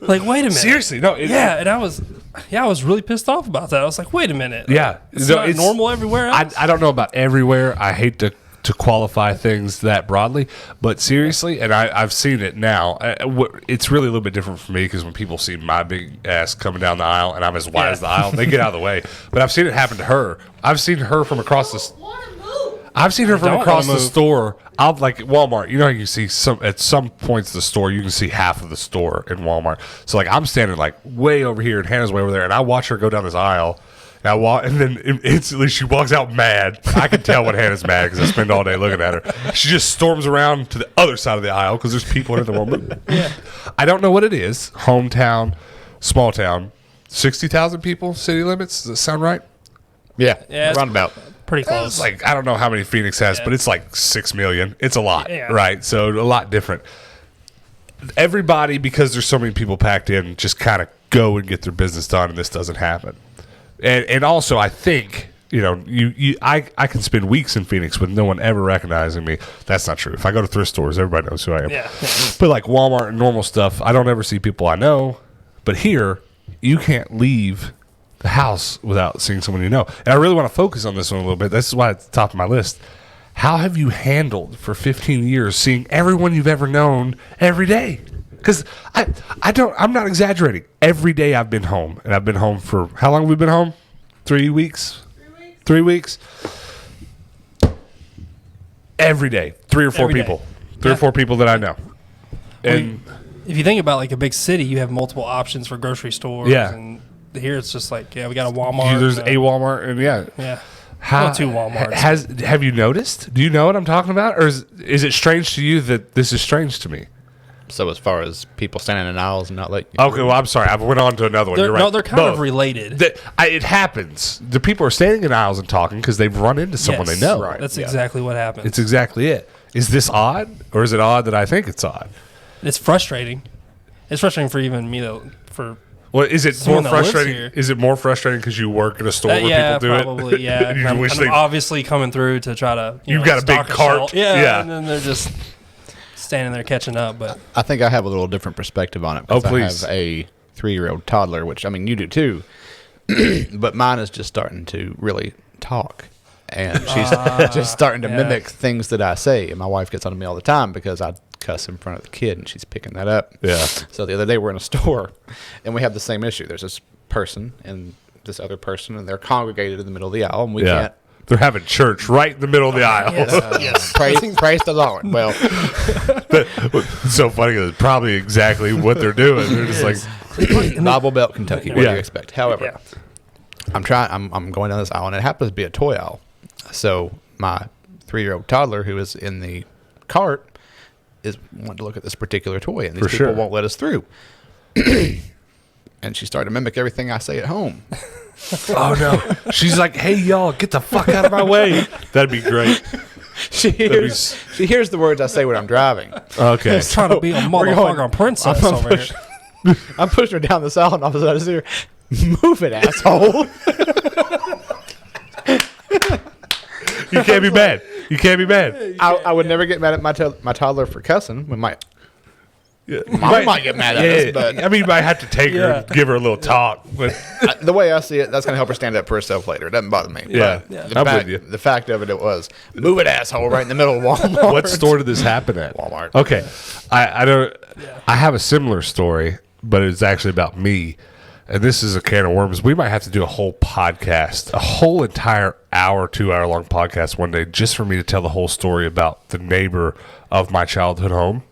Like, wait a minute. Seriously, no. And I was really pissed off about that. I was like, wait a minute. Yeah. It's not normal everywhere else? I don't know about everywhere. I hate to qualify things that broadly, but seriously, and I've seen it now. It's really a little bit different for me because when people see my big ass coming down the aisle and I'm as wide as the aisle, they get out of the way. But I've seen it happen to her. I've seen her from across the store. I'll like Walmart. You know, you see at some points of the store, you can see half of the store in Walmart. So like I'm standing like way over here and Hannah's way over there, and I watch her go down this aisle. And then instantly she walks out mad. I can tell when Hannah's mad because I spend all day looking at her. She just storms around to the other side of the aisle because there's people in the woman. Yeah. I don't know what it is. Hometown, small town. 60,000 people, city limits. Does that sound right? Yeah, Yeah, roundabout. Pretty It's close. like, I don't know how many Phoenix has, but it's like 6 million. It's a lot, Yeah. right? So a lot different. Everybody, because there's so many people packed in, just kind of go and get their business done, and this doesn't happen. And also, I think, I can spend weeks in Phoenix with no one ever recognizing me. That's not true. If I go to thrift stores, everybody knows who I am. Yeah. But like Walmart and normal stuff, I don't ever see people I know. But here, you can't leave the house without seeing someone you know. And I really want to focus on this one a little bit. This is why it's at the top of my list. How have you handled for 15 years seeing everyone you've ever known every day? Because I'm not exaggerating. Every day I've been home, and I've been home for, how long have we been home? 3 weeks? 3 weeks. Every day. 3 or 4 Every day. people. 3 or 4 people that I know. And If you think about like a big city, you have multiple options for grocery stores. Yeah. And here it's just like, we got a Walmart. there's and a Walmart, and Yeah. Well, 2 Walmarts. Have you noticed? Do you know what I'm talking about? Or is it strange to you that this is strange to me? So as far as people standing in aisles and not letting you Okay, well, I'm sorry. I went on to another one. You're right. No, they're kind of Both. related. It happens. The people are standing in aisles and talking because they've run into someone Yes. they know. Right. That's Yeah. exactly what happens. It's exactly it. Is this odd, or is it odd that I think it's odd? It's frustrating. It's frustrating for even me, though. Well, is it Someone more that lives frustrating? here. Is it more frustrating because you work at a store where Yeah, people do probably. it? Yeah, You I'm, wish I'm they- obviously coming through to try to. You've got a big stock cart. shelf. Yeah, Yeah. and then they're just standing there catching up. But I think I have a little different perspective on it. Oh, Because please. I have a 3-year-old toddler, which, I mean, you do too. But mine is just starting to really talk. And she's just starting to yeah. mimic things that I say. And my wife gets on me all the time because I cuss in front of the kid, and she's picking that up. Yeah. So the other day we're in a store, and we have the same issue. There's this person and this other person, and they're congregated in the middle of the aisle, and we Yeah. can't. They're having church right in the middle of the aisle. yes. Praise the Lord. Well, It's so funny 'cause it's probably exactly what they're doing. They're just like, Bible Belt, Kentucky. What do Yeah. you expect? However, Yeah. I'm going down this aisle, and it happens to be a toy aisle. So my 3-year-old toddler, who is in the cart, is wanting to look at this particular toy, and these For people sure. won't let us through. And she started to mimic everything I say at home. oh no. She's like, hey, y'all, get the fuck out of my way. That'd be great. She hears the words I say when I'm driving. Okay. He's trying to be a we're going- motherfucking princess I'm over here. I'm pushing her down the aisle, and all of a sudden I see her, move it, asshole. You can't be mad. You can't be mad. I would never get mad at my toddler for cussing. We might. Yeah. Mom might get mad at us, but I mean, you might have to take her and give her a little talk. But the way I see it, that's going to help her stand up for herself later. It doesn't bother me. Yeah. But Yeah. The, I'm fact, with you. the fact of it was, move it, asshole, right in the middle of Walmart. what store did this happen at? Walmart. Okay. I don't. I have a similar story, but it's actually about me. And this is a can of worms. We might have to do a whole podcast, a whole entire hour, 2-hour long podcast one day just for me to tell the whole story about the neighbor of my childhood home.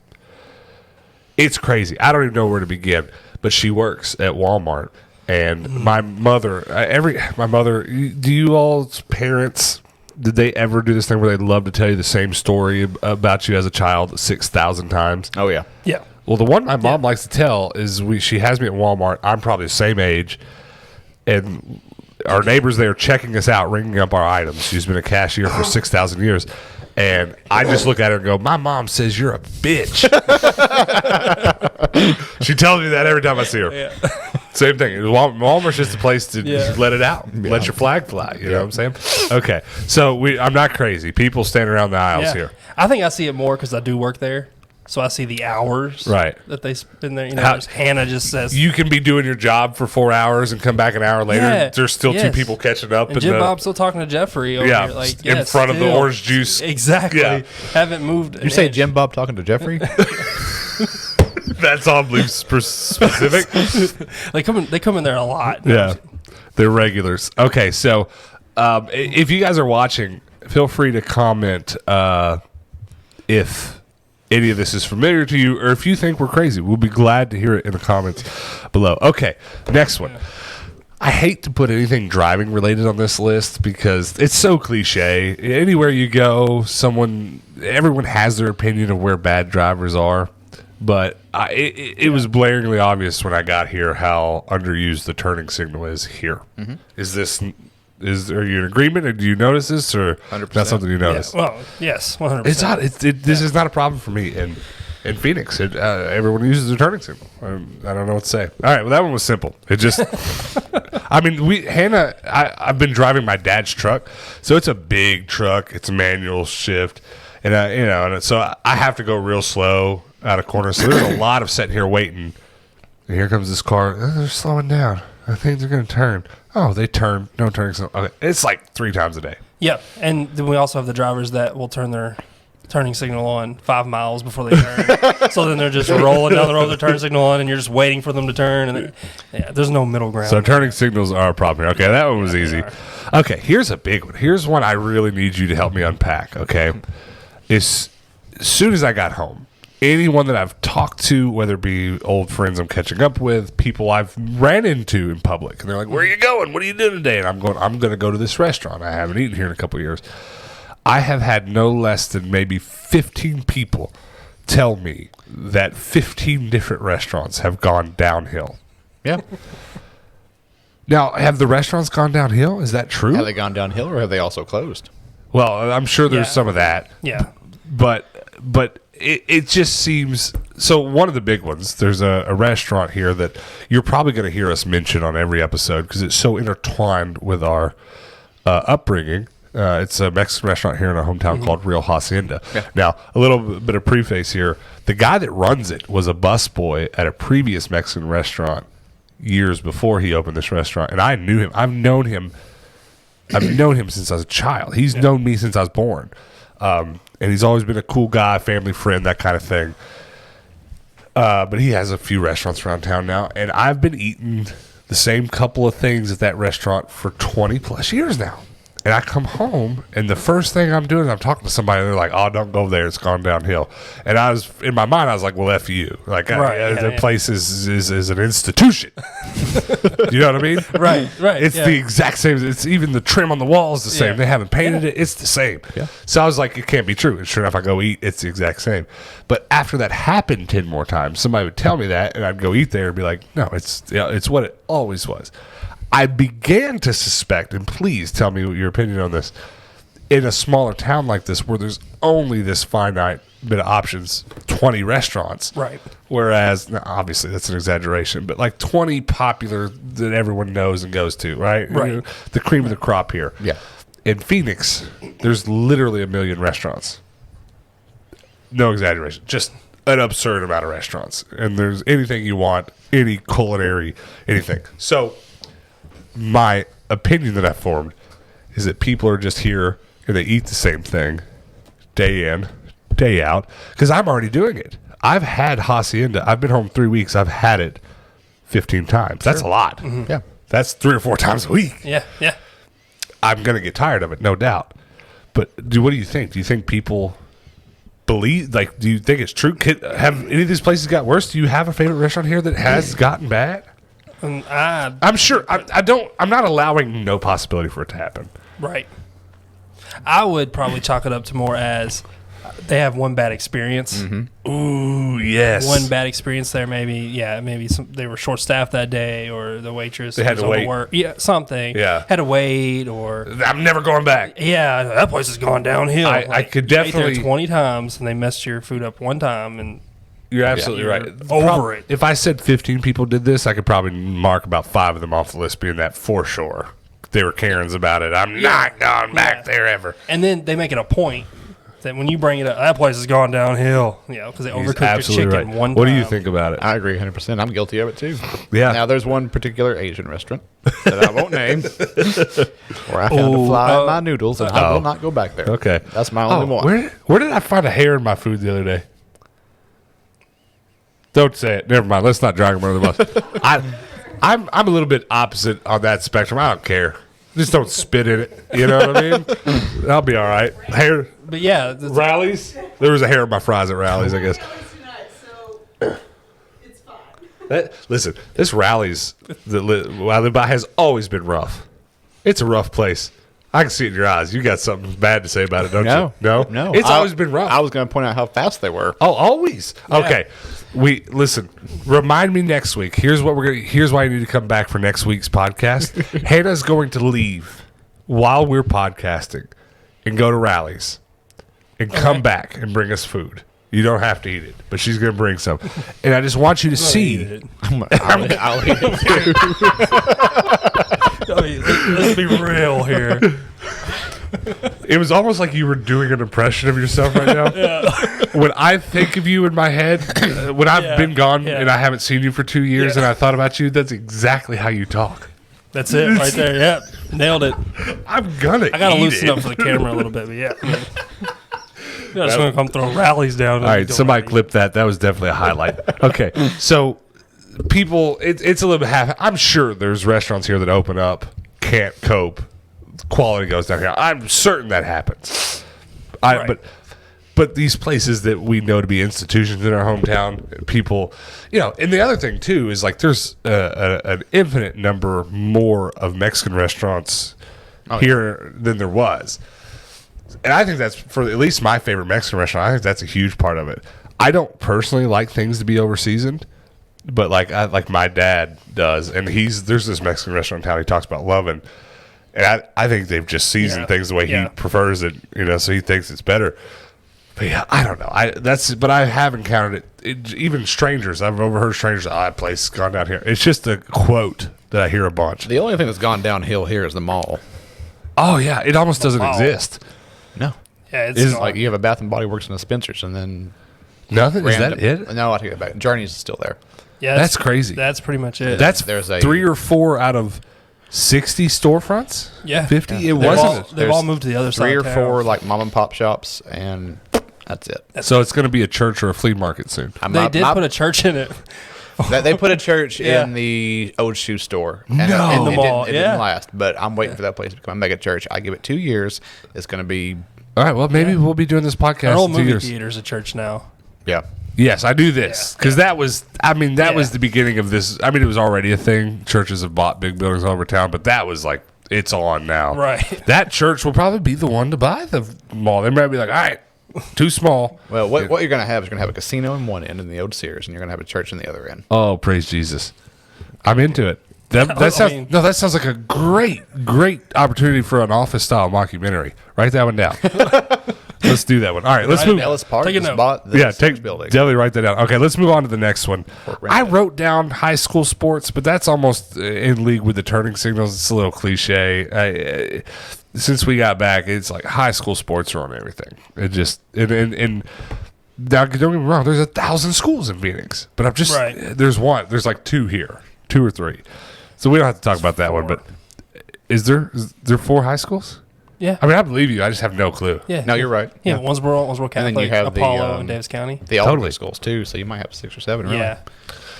It's crazy. I don't even know where to begin. But she works at Walmart, and my mother. Do you all's parents? Did they ever do this thing where they love to tell you the same story about you as a child 6,000 times? Oh, yeah. Yeah. Well, the one my mom likes to tell is she has me at Walmart. I'm probably the same age, and our neighbors there checking us out, ringing up our items. She's been a cashier for 6,000 years. And I just look at her and go, my mom says you're a bitch. She tells me that every time I see her. Yeah. Same thing. Walmart's just a place to Yeah. let it out. Let your flag fly. You know what I'm saying? Okay. So I'm not crazy. People standing around the aisles Yeah. here. I think I see it more because I do work there. So I see the hours Right. that they spend there. You know, How- Hannah just says, You can be doing your job for 4 hours and come back an hour later. Yeah, There's still 2 yes. people catching up. and Jim Bob's still talking to Jeffrey over Yeah, here. Like, in front of the still. orange juice. Exactly. Yeah. Haven't moved. You say Jim Bob talking to Jeffrey? That's oddly specific. They come in there a lot. Yeah, they're regulars. Okay, so if you guys are watching, feel free to comment if any of this is familiar to you, or if you think we're crazy. We'll be glad to hear it in the comments below. Okay, next one. I hate to put anything driving related on this list because it's so cliche. Anywhere you go, everyone has their opinion of where bad drivers are. But it was blaringly obvious when I got here how underused the turning signal is here. Are you in agreement? Or do you notice this, or 100%. that's something you notice? Yeah, well, yes, 100%. It's not. This is not a problem for me in Phoenix. Everyone uses the turning signal. I don't know what to say. All right, well, that one was simple. It just, I mean, Hannah. I've been driving my dad's truck, so it's a big truck. It's a manual shift, and and so I have to go real slow out of corners. So there's a lot of sitting here waiting. And here comes this car. They're slowing down. I think they're going to turn. Oh, they turn. No turning signal. Okay, it's like 3 times a day. Yeah, and then we also have the drivers that will turn their turning signal on 5 miles before they turn. So then they're just rolling down the road with their turn signal on, and you're just waiting for them to turn. And there's no middle ground. So turning signals are a problem here. Okay, that one was easy. Okay, here's a big one. Here's one I really need you to help me unpack. Okay, as soon as I got home, anyone that I've talked to, whether it be old friends I'm catching up with, people I've ran into in public, and they're like, "Where are you going? What are you doing today?" And I'm going to go to this restaurant. I haven't eaten here in a couple of years. I have had no less than maybe 15 people tell me that 15 different restaurants have gone downhill. Yeah. Now, have the restaurants gone downhill? Is that true? Have they gone downhill, or have they also closed? Well, I'm sure there's some of that. Yeah. But it just seems so. One of the big ones, there's a restaurant here that you're probably going to hear us mention on every episode because it's so intertwined with our upbringing. It's a Mexican restaurant here in our hometown called Real Hacienda. Yeah. Now, a little bit of preface here. The guy that runs it was a busboy at a previous Mexican restaurant years before he opened this restaurant, and I knew him. I've known him since I was a child. He's known me since I was born. And he's always been a cool guy, family friend, that kind of thing. But he has a few restaurants around town now, and I've been eating the same couple of things at that restaurant for 20 plus years now. And I come home, and the first thing I'm doing is I'm talking to somebody, and they're like, "Oh, don't go there; it's gone downhill." And I was in my mind, I was like, "Well, F you!" Like, the place is an institution. You know what I mean? Right. It's the exact same. It's even the trim on the wall is the same. They haven't painted it. It's the same. Yeah. So I was like, it can't be true. And sure enough, I go eat. It's the exact same. But after that happened 10 more times, somebody would tell me that, and I'd go eat there and be like, "No, it's what it always was." I began to suspect, and please tell me your opinion on this, in a smaller town like this where there's only this finite bit of options, 20 restaurants. Right. Whereas, now obviously that's an exaggeration, but like 20 popular that everyone knows and goes to, right? Right. You know, the cream of the crop here. Yeah. In Phoenix, there's literally 1 million restaurants. No exaggeration. Just an absurd amount of restaurants. And there's anything you want, any culinary, anything. So my opinion that I formed is that people are just here and they eat the same thing day in, day out, because I'm already doing it. I've had Hacienda. I've been home 3 weeks. I've had it 15 times. That's a lot. Mm-hmm. Yeah. That's 3 or 4 times a week. Yeah. I'm going to get tired of it, no doubt. But what do you think? Do you think people believe, like, do you think it's true? Have any of these places got worse? Do you have a favorite restaurant here that has gotten bad? I'm sure. I'm not allowing no possibility for it to happen. Right. I would probably chalk it up to more as they have one bad experience. Mm-hmm. Ooh, yes. One bad experience there, maybe they were short staffed that day, or the waitress they had to wait. Overworked. Yeah, something. Yeah, had to wait, or I'm never going back. Yeah, that place has gone downhill. I could definitely ate there 20 times, and they messed your food up one time, and you're absolutely right. Over it. If I said 15 people did this, I could probably mark about 5 of them off the list being that for sure. They were Karens about it. I'm not going back there ever. And then they make it a point that when you bring it up, that place has gone downhill. You know, because they overcooked your chicken one time. What do you think about it? I agree 100%. I'm guilty of it too. Yeah. Now there's one particular Asian restaurant that I won't name where I found a fly in my noodles, and I will not go back there. Okay. That's my only one. Where did I find a hair in my food the other day? Don't say it. Never mind. Let's not drag him under the bus. I'm a little bit opposite on that spectrum. I don't care. Just don't spit in it. You know what I mean? I'll be all right. Hair. But yeah, Rallies. There was a hair in my fries at Rallies, I guess. It's fine. Listen, this Rallies that I live by has always been rough. It's a rough place. I can see it in your eyes. You got something bad to say about it, don't you? No. It's always been rough. I was going to point out how fast they were. Oh, always. Okay. Listen. Remind me next week. Here's what we're gonna. Here's why you need to come back for next week's podcast. Hannah's going to leave while we're podcasting and go to Rallies and come back and bring us food. You don't have to eat it, but she's going to bring some. And I just want you to see. I'll eat it. Let's be real here. It was almost like you were doing an impression of yourself right now. When I think of you in my head, when I've been gone and I haven't seen you for 2 years and I thought about you, that's exactly how you talk. That's it right there. Yeah, nailed it. I'm gonna. I gotta eat loosen it. up for the camera a little bit, but yeah. I'm just gonna come throw Rallies down. All right, somebody clip that. That was definitely a highlight. Okay, so people, it's a little bit half. I'm sure there's restaurants here that open up, can't cope, quality goes down here. I'm certain that happens. Right. But these places that we know to be institutions in our hometown, people, and the other thing too is like there's an infinite number more of Mexican restaurants here than there was. And I think that's, for at least my favorite Mexican restaurant, I think that's a huge part of it. I don't personally like things to be over-seasoned, but like my dad does, and there's this Mexican restaurant in town he talks about loving, and I think they've just seasoned things the way he prefers it, so he thinks it's better. But yeah, I don't know. But I have encountered it. Even strangers, I've overheard strangers. That place has gone down here. It's just a quote that I hear a bunch. The only thing that's gone downhill here is the mall. Oh yeah, it almost doesn't exist. No. Yeah, It's like you have a Bath and Body Works and a Spencer's, and then nothing. Is that it? No, I take it back. Journey's still there. Yeah, that's crazy. That's pretty much it. That's There's 3 or 4 out of 60 storefronts. Yeah, 50. Yeah. It wasn't. They've all moved to the other side. 3 or of town. 4 like mom and pop shops, and that's it. So it's going to be a church or a flea market soon. They did put a church in it. They put a church in the old shoe store. And No. In the mall, It didn't last, but I'm waiting for that place to become a mega church. I give it 2 years. It's going to be... All right. Well, maybe we'll be doing this Our podcast whole in 2 movie years. theater's a church now. Yeah. Yes, I do this because that was. I mean, that was Yeah. the beginning of this. I mean, it was already a thing. Churches have bought big buildings all over town, but that was like it's on now. Right. That church will probably be the one to buy the mall. They might be like, all right, too small. Well, what you're going to have is you're going to have a casino in one end and the old Sears, and you're going to have a church in the other end. Oh, praise Jesus! I'm into it. That sounds like a great opportunity for an office style mockumentary. Write that one down. Let's do that one. All right, let's move. Ellis Park Take a just note. bought the Sears building. Definitely write that down. Okay, let's move on to the next one. I wrote down high school sports, but that's almost in league with the turning signals. It's a little cliche. Since we got back, it's like high school sports are on everything. It just and now, don't get me wrong. There's 1,000 schools in Phoenix, but I'm just there's like 2 here, 2 or 3. So we don't have to talk about that one. But is there 4 high schools? Yeah. I mean, I believe you. I just have no clue. Yeah. No, you're right. Yeah, Owensboro And Catholic, then you have Apollo, and Davis County. The elementary schools, too, so you might have 6 or 7, really. Yeah.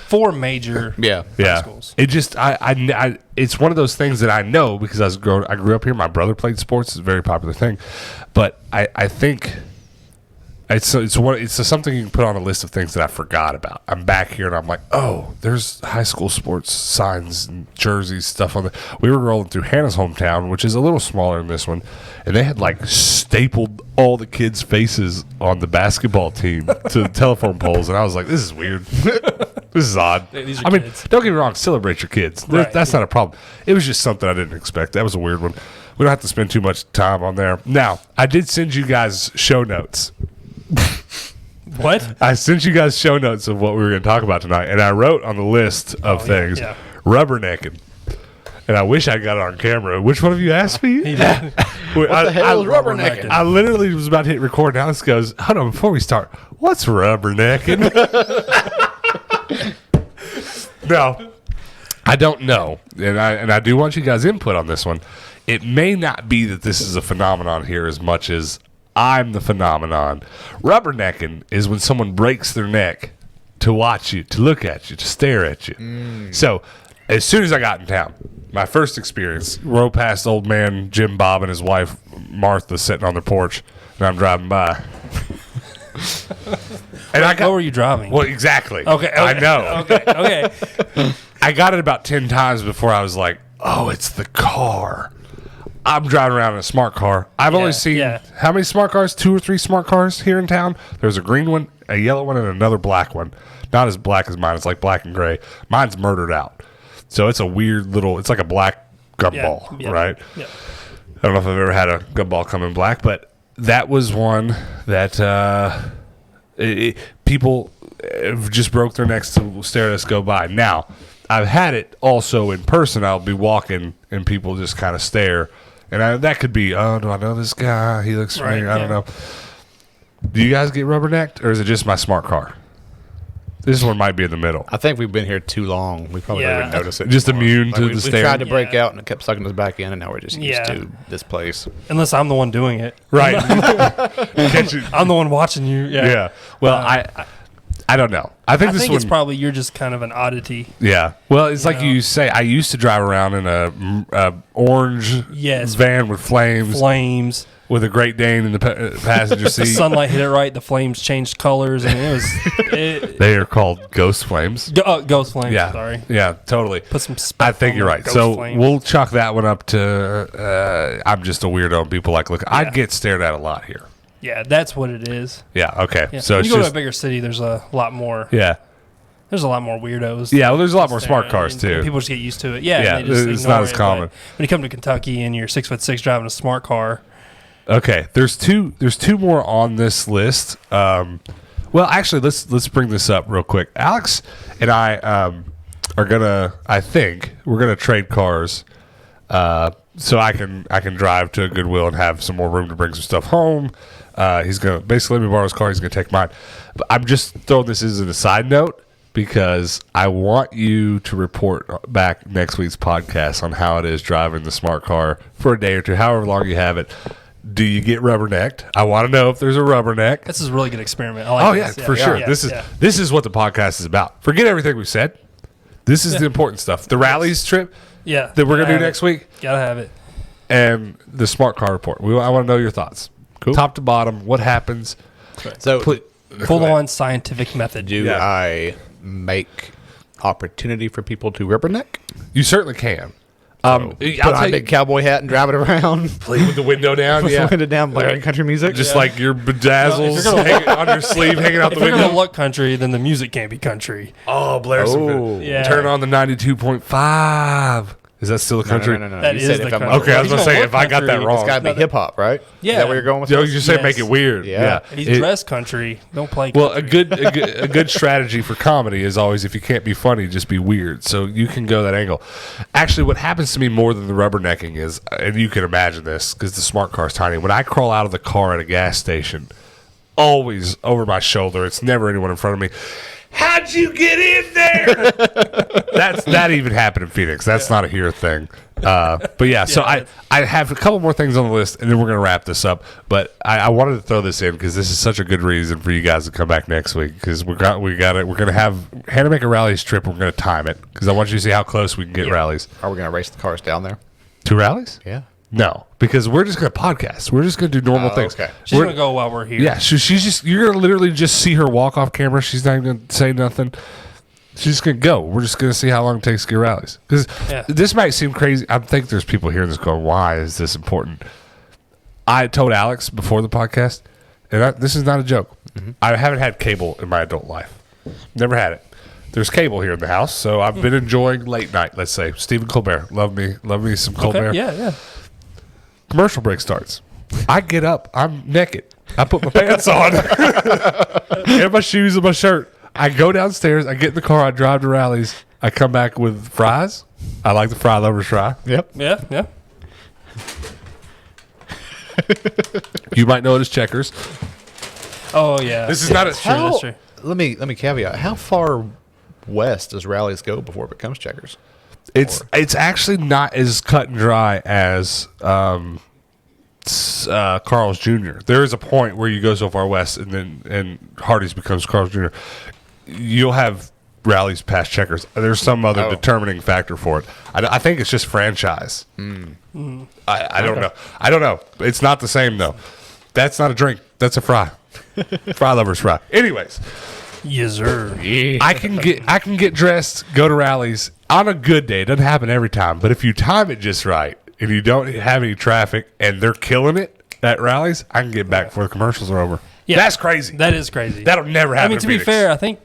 4 major high schools. It just I it's one of those things that I know because I grew up here. My brother played sports; it's a very popular thing. But I think it's something you can put on a list of things that I forgot about. I'm back here and I'm like, oh, there's high school sports signs and jerseys stuff on the. We were rolling through Hannah's hometown, which is a little smaller than this one, and they had like stapled all the kids' faces on the basketball team to the telephone poles, and I was like, this is weird. This is odd. These are I mean, kids. don't get me wrong. Celebrate your kids. Right. That's not a problem. It was just something I didn't expect. That was a weird one. We don't have to spend too much time on there. Now, I did send you guys show notes. What? I sent you guys show notes of what we were going to talk about tonight, and I wrote on the list of things rubbernecking. And I wish I got it on camera. Which one of you asked me? He did. What the hell is rubbernecking? I literally was about to hit record, and Alex goes, hold on, before we start, what's rubbernecking? No, I don't know. And I do want you guys' input on this one. It may not be that this is a phenomenon here as much as I'm the phenomenon. Rubbernecking is when someone breaks their neck to watch you, to look at you, to stare at you. So as soon as I got in town, my first experience, rode past old man Jim Bob and his wife Martha sitting on their porch, and I'm driving by. And What were you driving? Well, exactly. Okay. I know. Okay. I got it about 10 times before I was like, oh, it's the car. I'm driving around in a smart car. I've only seen how many smart cars? 2 or 3 smart cars here in town. There's a green one, a yellow one, and another black one. Not as black as mine. It's like black and gray. Mine's murdered out. So it's a weird little, it's like a black gumball, right? Yeah. I don't know if I've ever had a gumball come in black, but that was one that people just broke their necks to stare at us go by. Now, I've had it also in person. I'll be walking and people just kind of stare. And that could be, oh, do I know this guy? He looks familiar. I don't know. Do you guys get rubbernecked, or is it just my smart car? This one might be in the middle. I think we've been here too long. We probably wouldn't notice it. Just immune to the we stare. We tried to break out, and it kept sucking us back in, and now we're just used to this place. Unless I'm the one doing it. Right. I'm the one watching you. Yeah. Well, I don't know. I think it's probably you're just kind of an oddity. Yeah. Well, it's like you say. I used to drive around in a orange van with flames with a Great Dane in the passenger seat. The sunlight hit it right. The flames changed colors, and it was. They are called ghost flames. Ghost flames. Yeah. Sorry. Yeah. Totally. Put some. I think you're right. So we'll chalk that one up to. I'm just a weirdo, and people like look. I get stared at a lot here. Yeah, that's what it is. Yeah. Okay. Yeah. So when it's you go just, to a bigger city, there's a lot more. Yeah. There's a lot more weirdos. Yeah. Well, there's a lot more smart cars too. People just get used to it. Yeah. Yeah. It's not as common. When you come to Kentucky and you're 6'6" driving a smart car. Okay. There's two more on this list. Well, actually, let's bring this up real quick. Alex and I are gonna. I think we're gonna trade cars. So I can drive to a Goodwill and have some more room to bring some stuff home. He's gonna basically let me borrow his car. He's gonna take mine. But I'm just throwing this as a side note because I want you to report back next week's podcast on how it is driving the smart car for a day or two, however long you have it. Do you get rubbernecked? I want to know if there's a rubberneck. This is a really good experiment. I like this. For sure. This is what the podcast is about. Forget everything we said. This is the important stuff. The Rallies trip. Yeah, that we're gonna do next week. Gotta have it. And the smart car report. I want to know your thoughts. Cool. Top to bottom, what happens? So, full on scientific method. Do I make opportunity for people to rubberneck? You certainly can. Put on a big cowboy hat and drive it around. Play with the window down. With the window down, blaring country music. Just like your bedazzles on your sleeve, hanging out the window. If you're going to look country, then the music can't be country. Oh, blare some. Turn on the 92.5. Is that still a country? No. That is the country. Okay, I was going to say, if I got that wrong. It's got to be hip-hop, right? Yeah. Is that where you're going with this? You say make it weird. Yeah. If he's dressed country, don't play country. Well, a good strategy for comedy is always, if you can't be funny, just be weird. So you can go that angle. Actually, what happens to me more than the rubbernecking is, and you can imagine this, because the smart car is tiny, when I crawl out of the car at a gas station, always over my shoulder, it's never anyone in front of me. How'd you get in there? That even happened in Phoenix. That's not a here thing. But yeah, so I have a couple more things on the list, and then we're going to wrap this up. But I wanted to throw this in because this is such a good reason for you guys to come back next week, because we're going to have Hannah make a Rallies trip. We're going to time it because I want you to see how close we can get Rallies. Are we going to race the cars down there? 2 Rallies? Yeah. No, because we're just going to podcast. We're just going to do normal things. Okay. She's going to go while we're here. Yeah, she's just, you're going to literally just see her walk off camera. She's not even going to say nothing. She's just going to go. We're just going to see how long it takes to get Rallies. Because this might seem crazy. I think there's people hearing this going, why is this important? I told Alex before the podcast, and this is not a joke. Mm-hmm. I haven't had cable in my adult life. Never had it. There's cable here in the house, so I've been enjoying late night, let's say. Stephen Colbert. Love me some Colbert. Okay. Yeah. Commercial break starts. I get up. I'm naked. I put my pants on. And my shoes and my shirt. I go downstairs. I get in the car. I drive to Rallies. I come back with fries. I like the fry lovers fry. Yep. Yeah. You might know it as Checkers. Oh, yeah. This is not a... That's true. Let me caveat. How far west does Rallies go before it becomes Checkers? It's actually not as cut and dry as Carl's Jr. There is a point where you go so far west, and Hardee's becomes Carl's Jr. You'll have Rallies past Checkers. There's some other determining factor for it. I think it's just franchise. I don't know. I don't know. It's not the same though. That's not a drink. That's a fry. Fry lovers fry. Anyways. Yes, sir. Yeah. I can get dressed, go to Rallies on a good day. It doesn't happen every time, but if you time it just right, and you don't have any traffic and they're killing it at Rallies, I can get back before the commercials are over. Yeah, that's crazy. That is crazy. That'll never happen. I mean, to be fair, I think,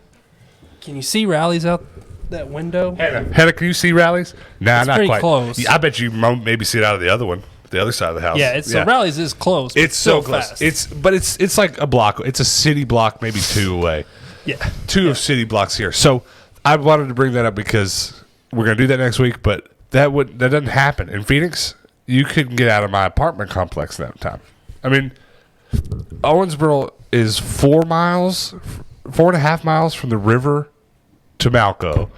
can you see Rallies out that window? Hannah, can you see Rallies? Nah, It's not pretty quite. close. Yeah, I bet you maybe see it out of the other one, the other side of the house. Yeah, so Rallies is close. It's so close. Fast. It's like a block. It's a city block, maybe 2 away. Yeah, Two of city blocks here. So I wanted to bring that up because we're gonna do that next week, but that doesn't happen in Phoenix. You couldn't get out of my apartment complex that time. I mean, Owensboro is 4.5 miles from the river to Malco.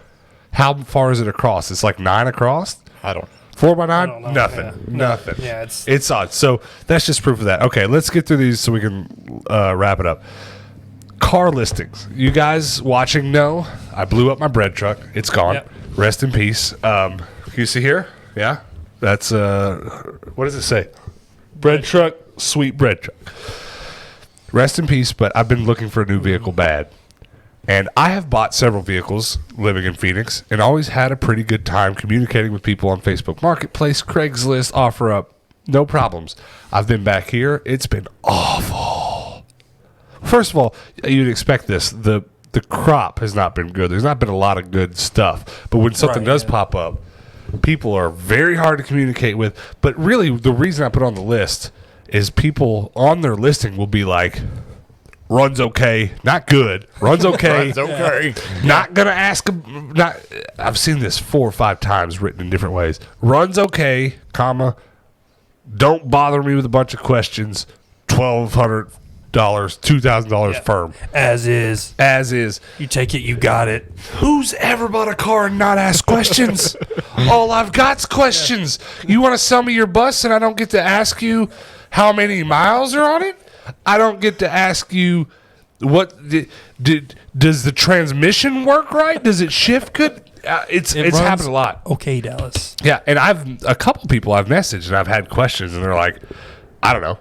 How far is it across? It's like 9 across. I don't. 4 by 9? don't know. Nothing. Yeah. Nothing. Yeah, it's odd. So that's just proof of that. Okay, let's get through these so we can wrap it up. Car listings. You guys watching know I blew up my bread truck. It's gone. Yep. Rest in peace. Can you see here? Yeah. That's what does it say? Bread truck, sweet bread truck. Rest in peace, but I've been looking for a new vehicle bad. And I have bought several vehicles living in Phoenix and always had a pretty good time communicating with people on Facebook Marketplace, Craigslist, OfferUp. No problems. I've been back here. It's been awful. First of all, you'd expect this. The crop has not been good. There's not been a lot of good stuff. But when something does pop up, people are very hard to communicate with. But really, the reason I put on the list is people on their listing will be like, runs okay, not good. Runs okay, Runs okay. Not gonna ask. Not. I've seen this 4 or 5 times written in different ways. Runs okay, comma. Don't bother me with a bunch of questions. $1,200, $2,000 firm. as is. As is. You take it, you got it. Who's ever bought a car and not asked questions? All I've got's questions. You want to sell me your bus and I don't get to ask you how many miles are on it? I don't get to ask you does the transmission work right? Does it shift good? It's happened a lot. Okay, Dallas. Yeah, and a couple people I've messaged and I've had questions and they're like, I don't know.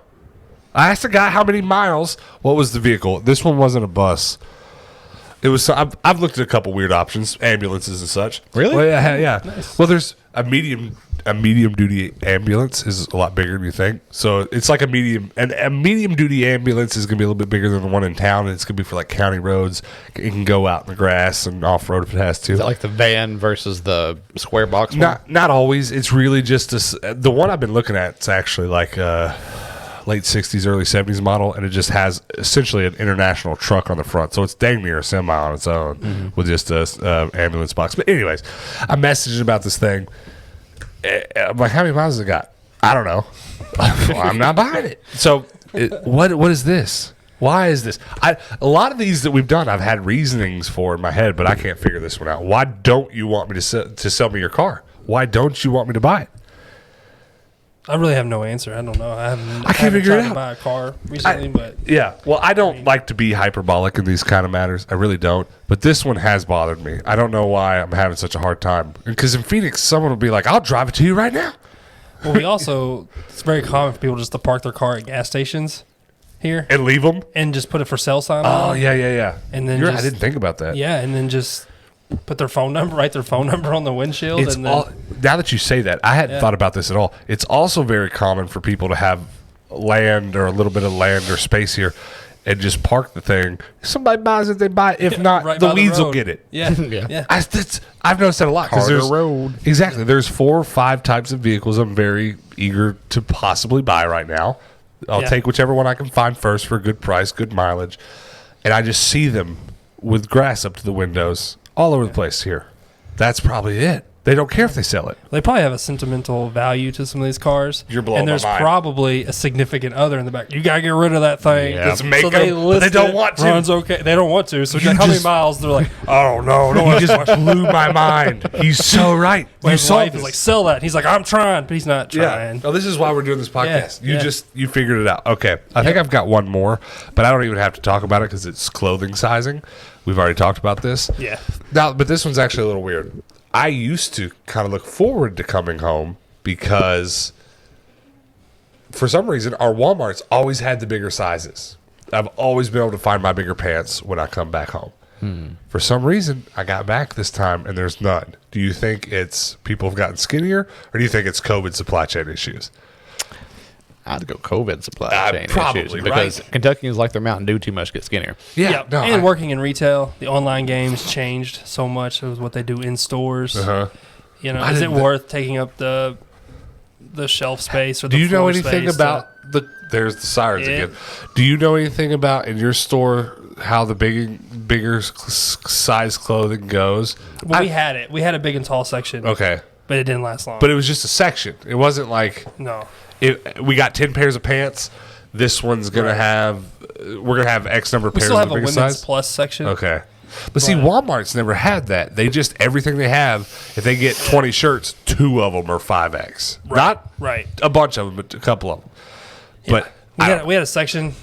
I asked a guy how many miles. What was the vehicle? This one wasn't a bus. It was. I've looked at a couple weird options, ambulances and such. Really? Well, yeah. Nice. Well, there's a medium duty ambulance is a lot bigger than you think. So it's like a medium duty ambulance is gonna be a little bit bigger than the one in town, and it's gonna be for like county roads. It can go out in the grass and off road if it has to. Is that like the van versus the square box one? Not always. It's really just the one I've been looking at. It's actually like late 60s, early 70s model, and it just has essentially an international truck on the front. So it's dang near a semi on its own with just a ambulance box. But anyways, I messaged about this thing. I'm like, how many miles has it got? I don't know. Well, I'm not buying it. So what is this? Why is this? A lot of these that we've done, I've had reasonings for in my head, but I can't figure this one out. Why don't you want me to sell me your car? Why don't you want me to buy it? I really have no answer. I don't know. I can't figure it out. To buy a car recently, but yeah. Well, I don't like to be hyperbolic in these kind of matters. I really don't. But this one has bothered me. I don't know why I'm having such a hard time. Because in Phoenix, someone will be like, "I'll drive it to you right now." well, it's very common for people just to park their car at gas stations here And leave them. and just put a for sale sign Oh on. yeah. And then I didn't think about that. Yeah, and then just put their phone number, write their phone number on the windshield. It's and then, all, now that you say that, I hadn't thought about this at all. It's also very common for people to have land or a little bit of land or space here and just park the thing. If somebody buys it, they buy it. If not, right the by weeds will road. get it. Yeah, Yeah. yeah. I've noticed that a lot. 'cause Carter there's- Road. Exactly. There's 4 or 5 types of vehicles I'm very eager to possibly buy right now. I'll Yeah. take whichever one I can find first for a good price, good mileage. And I just see them with grass up to the windows all over the place here. That's probably it. They don't care if they sell it. They probably have a sentimental value to some of these cars. You're blowing and there's my mind. probably a significant other in the back. You gotta get rid of that thing. Yeah. Let's make so them, they but list they don't it, want to. Runs okay. They don't want to. So You how many just- miles? They're like, oh no, You just blew my mind. He's so right. My You saw wife this. is like, sell that. He's like, I'm trying, but he's not trying. Oh, this is why we're doing this podcast. Yeah, You figured it out. Okay. I think I've got one more, but I don't even have to talk about it because it's clothing sizing. We've already talked about this. Yeah. Now, but this one's actually a little weird. I used to kind of look forward to coming home because for some reason our Walmart's always had the bigger sizes. I've always been able to find my bigger pants when I come back home. For some reason, I got back this time, and there's none. Do you think it's people have gotten skinnier, or do you think it's COVID supply chain issues? I'd go COVID supply chain probably, issues because Kentuckians like their Mountain Dew too much, get skinnier. Yeah. Working in retail, the online games changed so much. It was what they do in stores. You know, is it worth taking up the shelf space or the Do you know floor anything space about there's the sirens again. Do you know anything about in your store how the bigger size clothing goes? Well, we had it. We had a big and tall section. Okay. But it didn't last long. But it was just a section. It wasn't like no. We got 10 pairs of pants. This one's gonna have. We're gonna have X number of pairs. We still have of a women's size. plus section. Okay. But see, Walmart's never had that. They just everything they have. If they get 20 shirts, 2 of them are 5X. Not a bunch of them, but a couple of them. Yeah. But we had a section,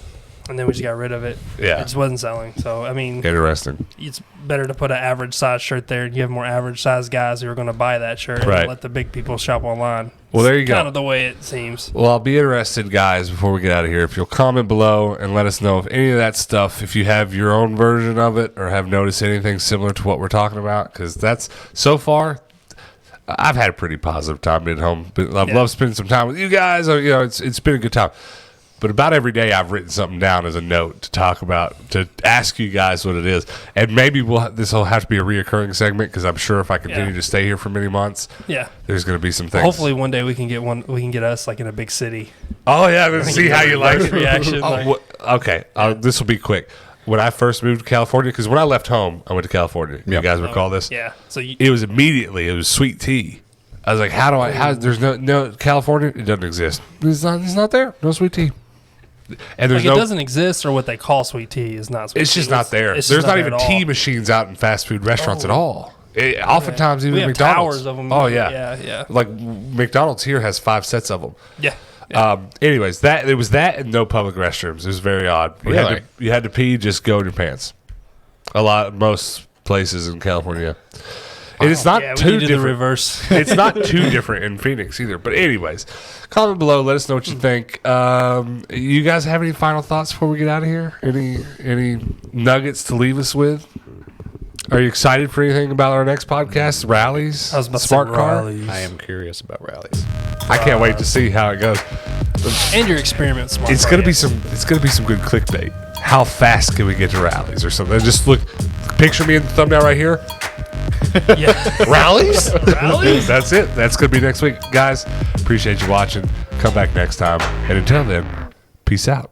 and then we just got rid of it. Yeah, it just wasn't selling. So I mean, interesting. It's better to put an average size shirt there, and you have more average size guys who are going to buy that shirt, and let the big people shop online. Well, there you go. Kind of the way it seems. Well, I'll be interested, guys, before we get out of here, if you'll comment below and let us know if any of that stuff, if you have your own version of it or have noticed anything similar to what we're talking about, because that's so far. I've had a pretty positive time being home. I've loved spending some time with you guys. You know, it's been a good time. But about every day, I've written something down as a note to talk about, to ask you guys what it is. And maybe this will have to be a reoccurring segment because I'm sure if I continue to stay here for many months, there's going to be some things. Hopefully, one day we can get one. We can get us like in a big city. Oh yeah, let's see how you like it. Reaction. Okay, this will be quick. When I first moved to California, because when I left home, I went to California. You guys recall this? Yeah. So it was sweet tea. I was like, there's no California? It doesn't exist. It's not there. No sweet tea. And there's it doesn't exist, or what they call sweet tea is not sweet tea. It's just not there. There's not even tea machines out in fast food restaurants at all. Oftentimes, even McDonald's. Towers of them. Oh, yeah. Like McDonald's here has 5 sets of them. Yeah. Anyways, it was that and no public restrooms. It was very odd. You had to pee, just go in your pants. Most places in California. And it's not too different. The reverse. It's not too different in Phoenix either. But anyways, comment below. Let us know what you think. You guys have any final thoughts before we get out of here? Any nuggets to leave us with? Are you excited for anything about our next podcast? Rallies? I was about Smart to say car? Rallies. I am curious about Rallies. I can't wait to see how it goes. And your experiment smart. It's gonna be some good clickbait. How fast can we get to Rallies or something? Just picture me in the thumbnail right here. Yeah. Rallies? Rallies? That's it. That's going to be next week. Guys, appreciate you watching. Come back next time. And until then, peace out.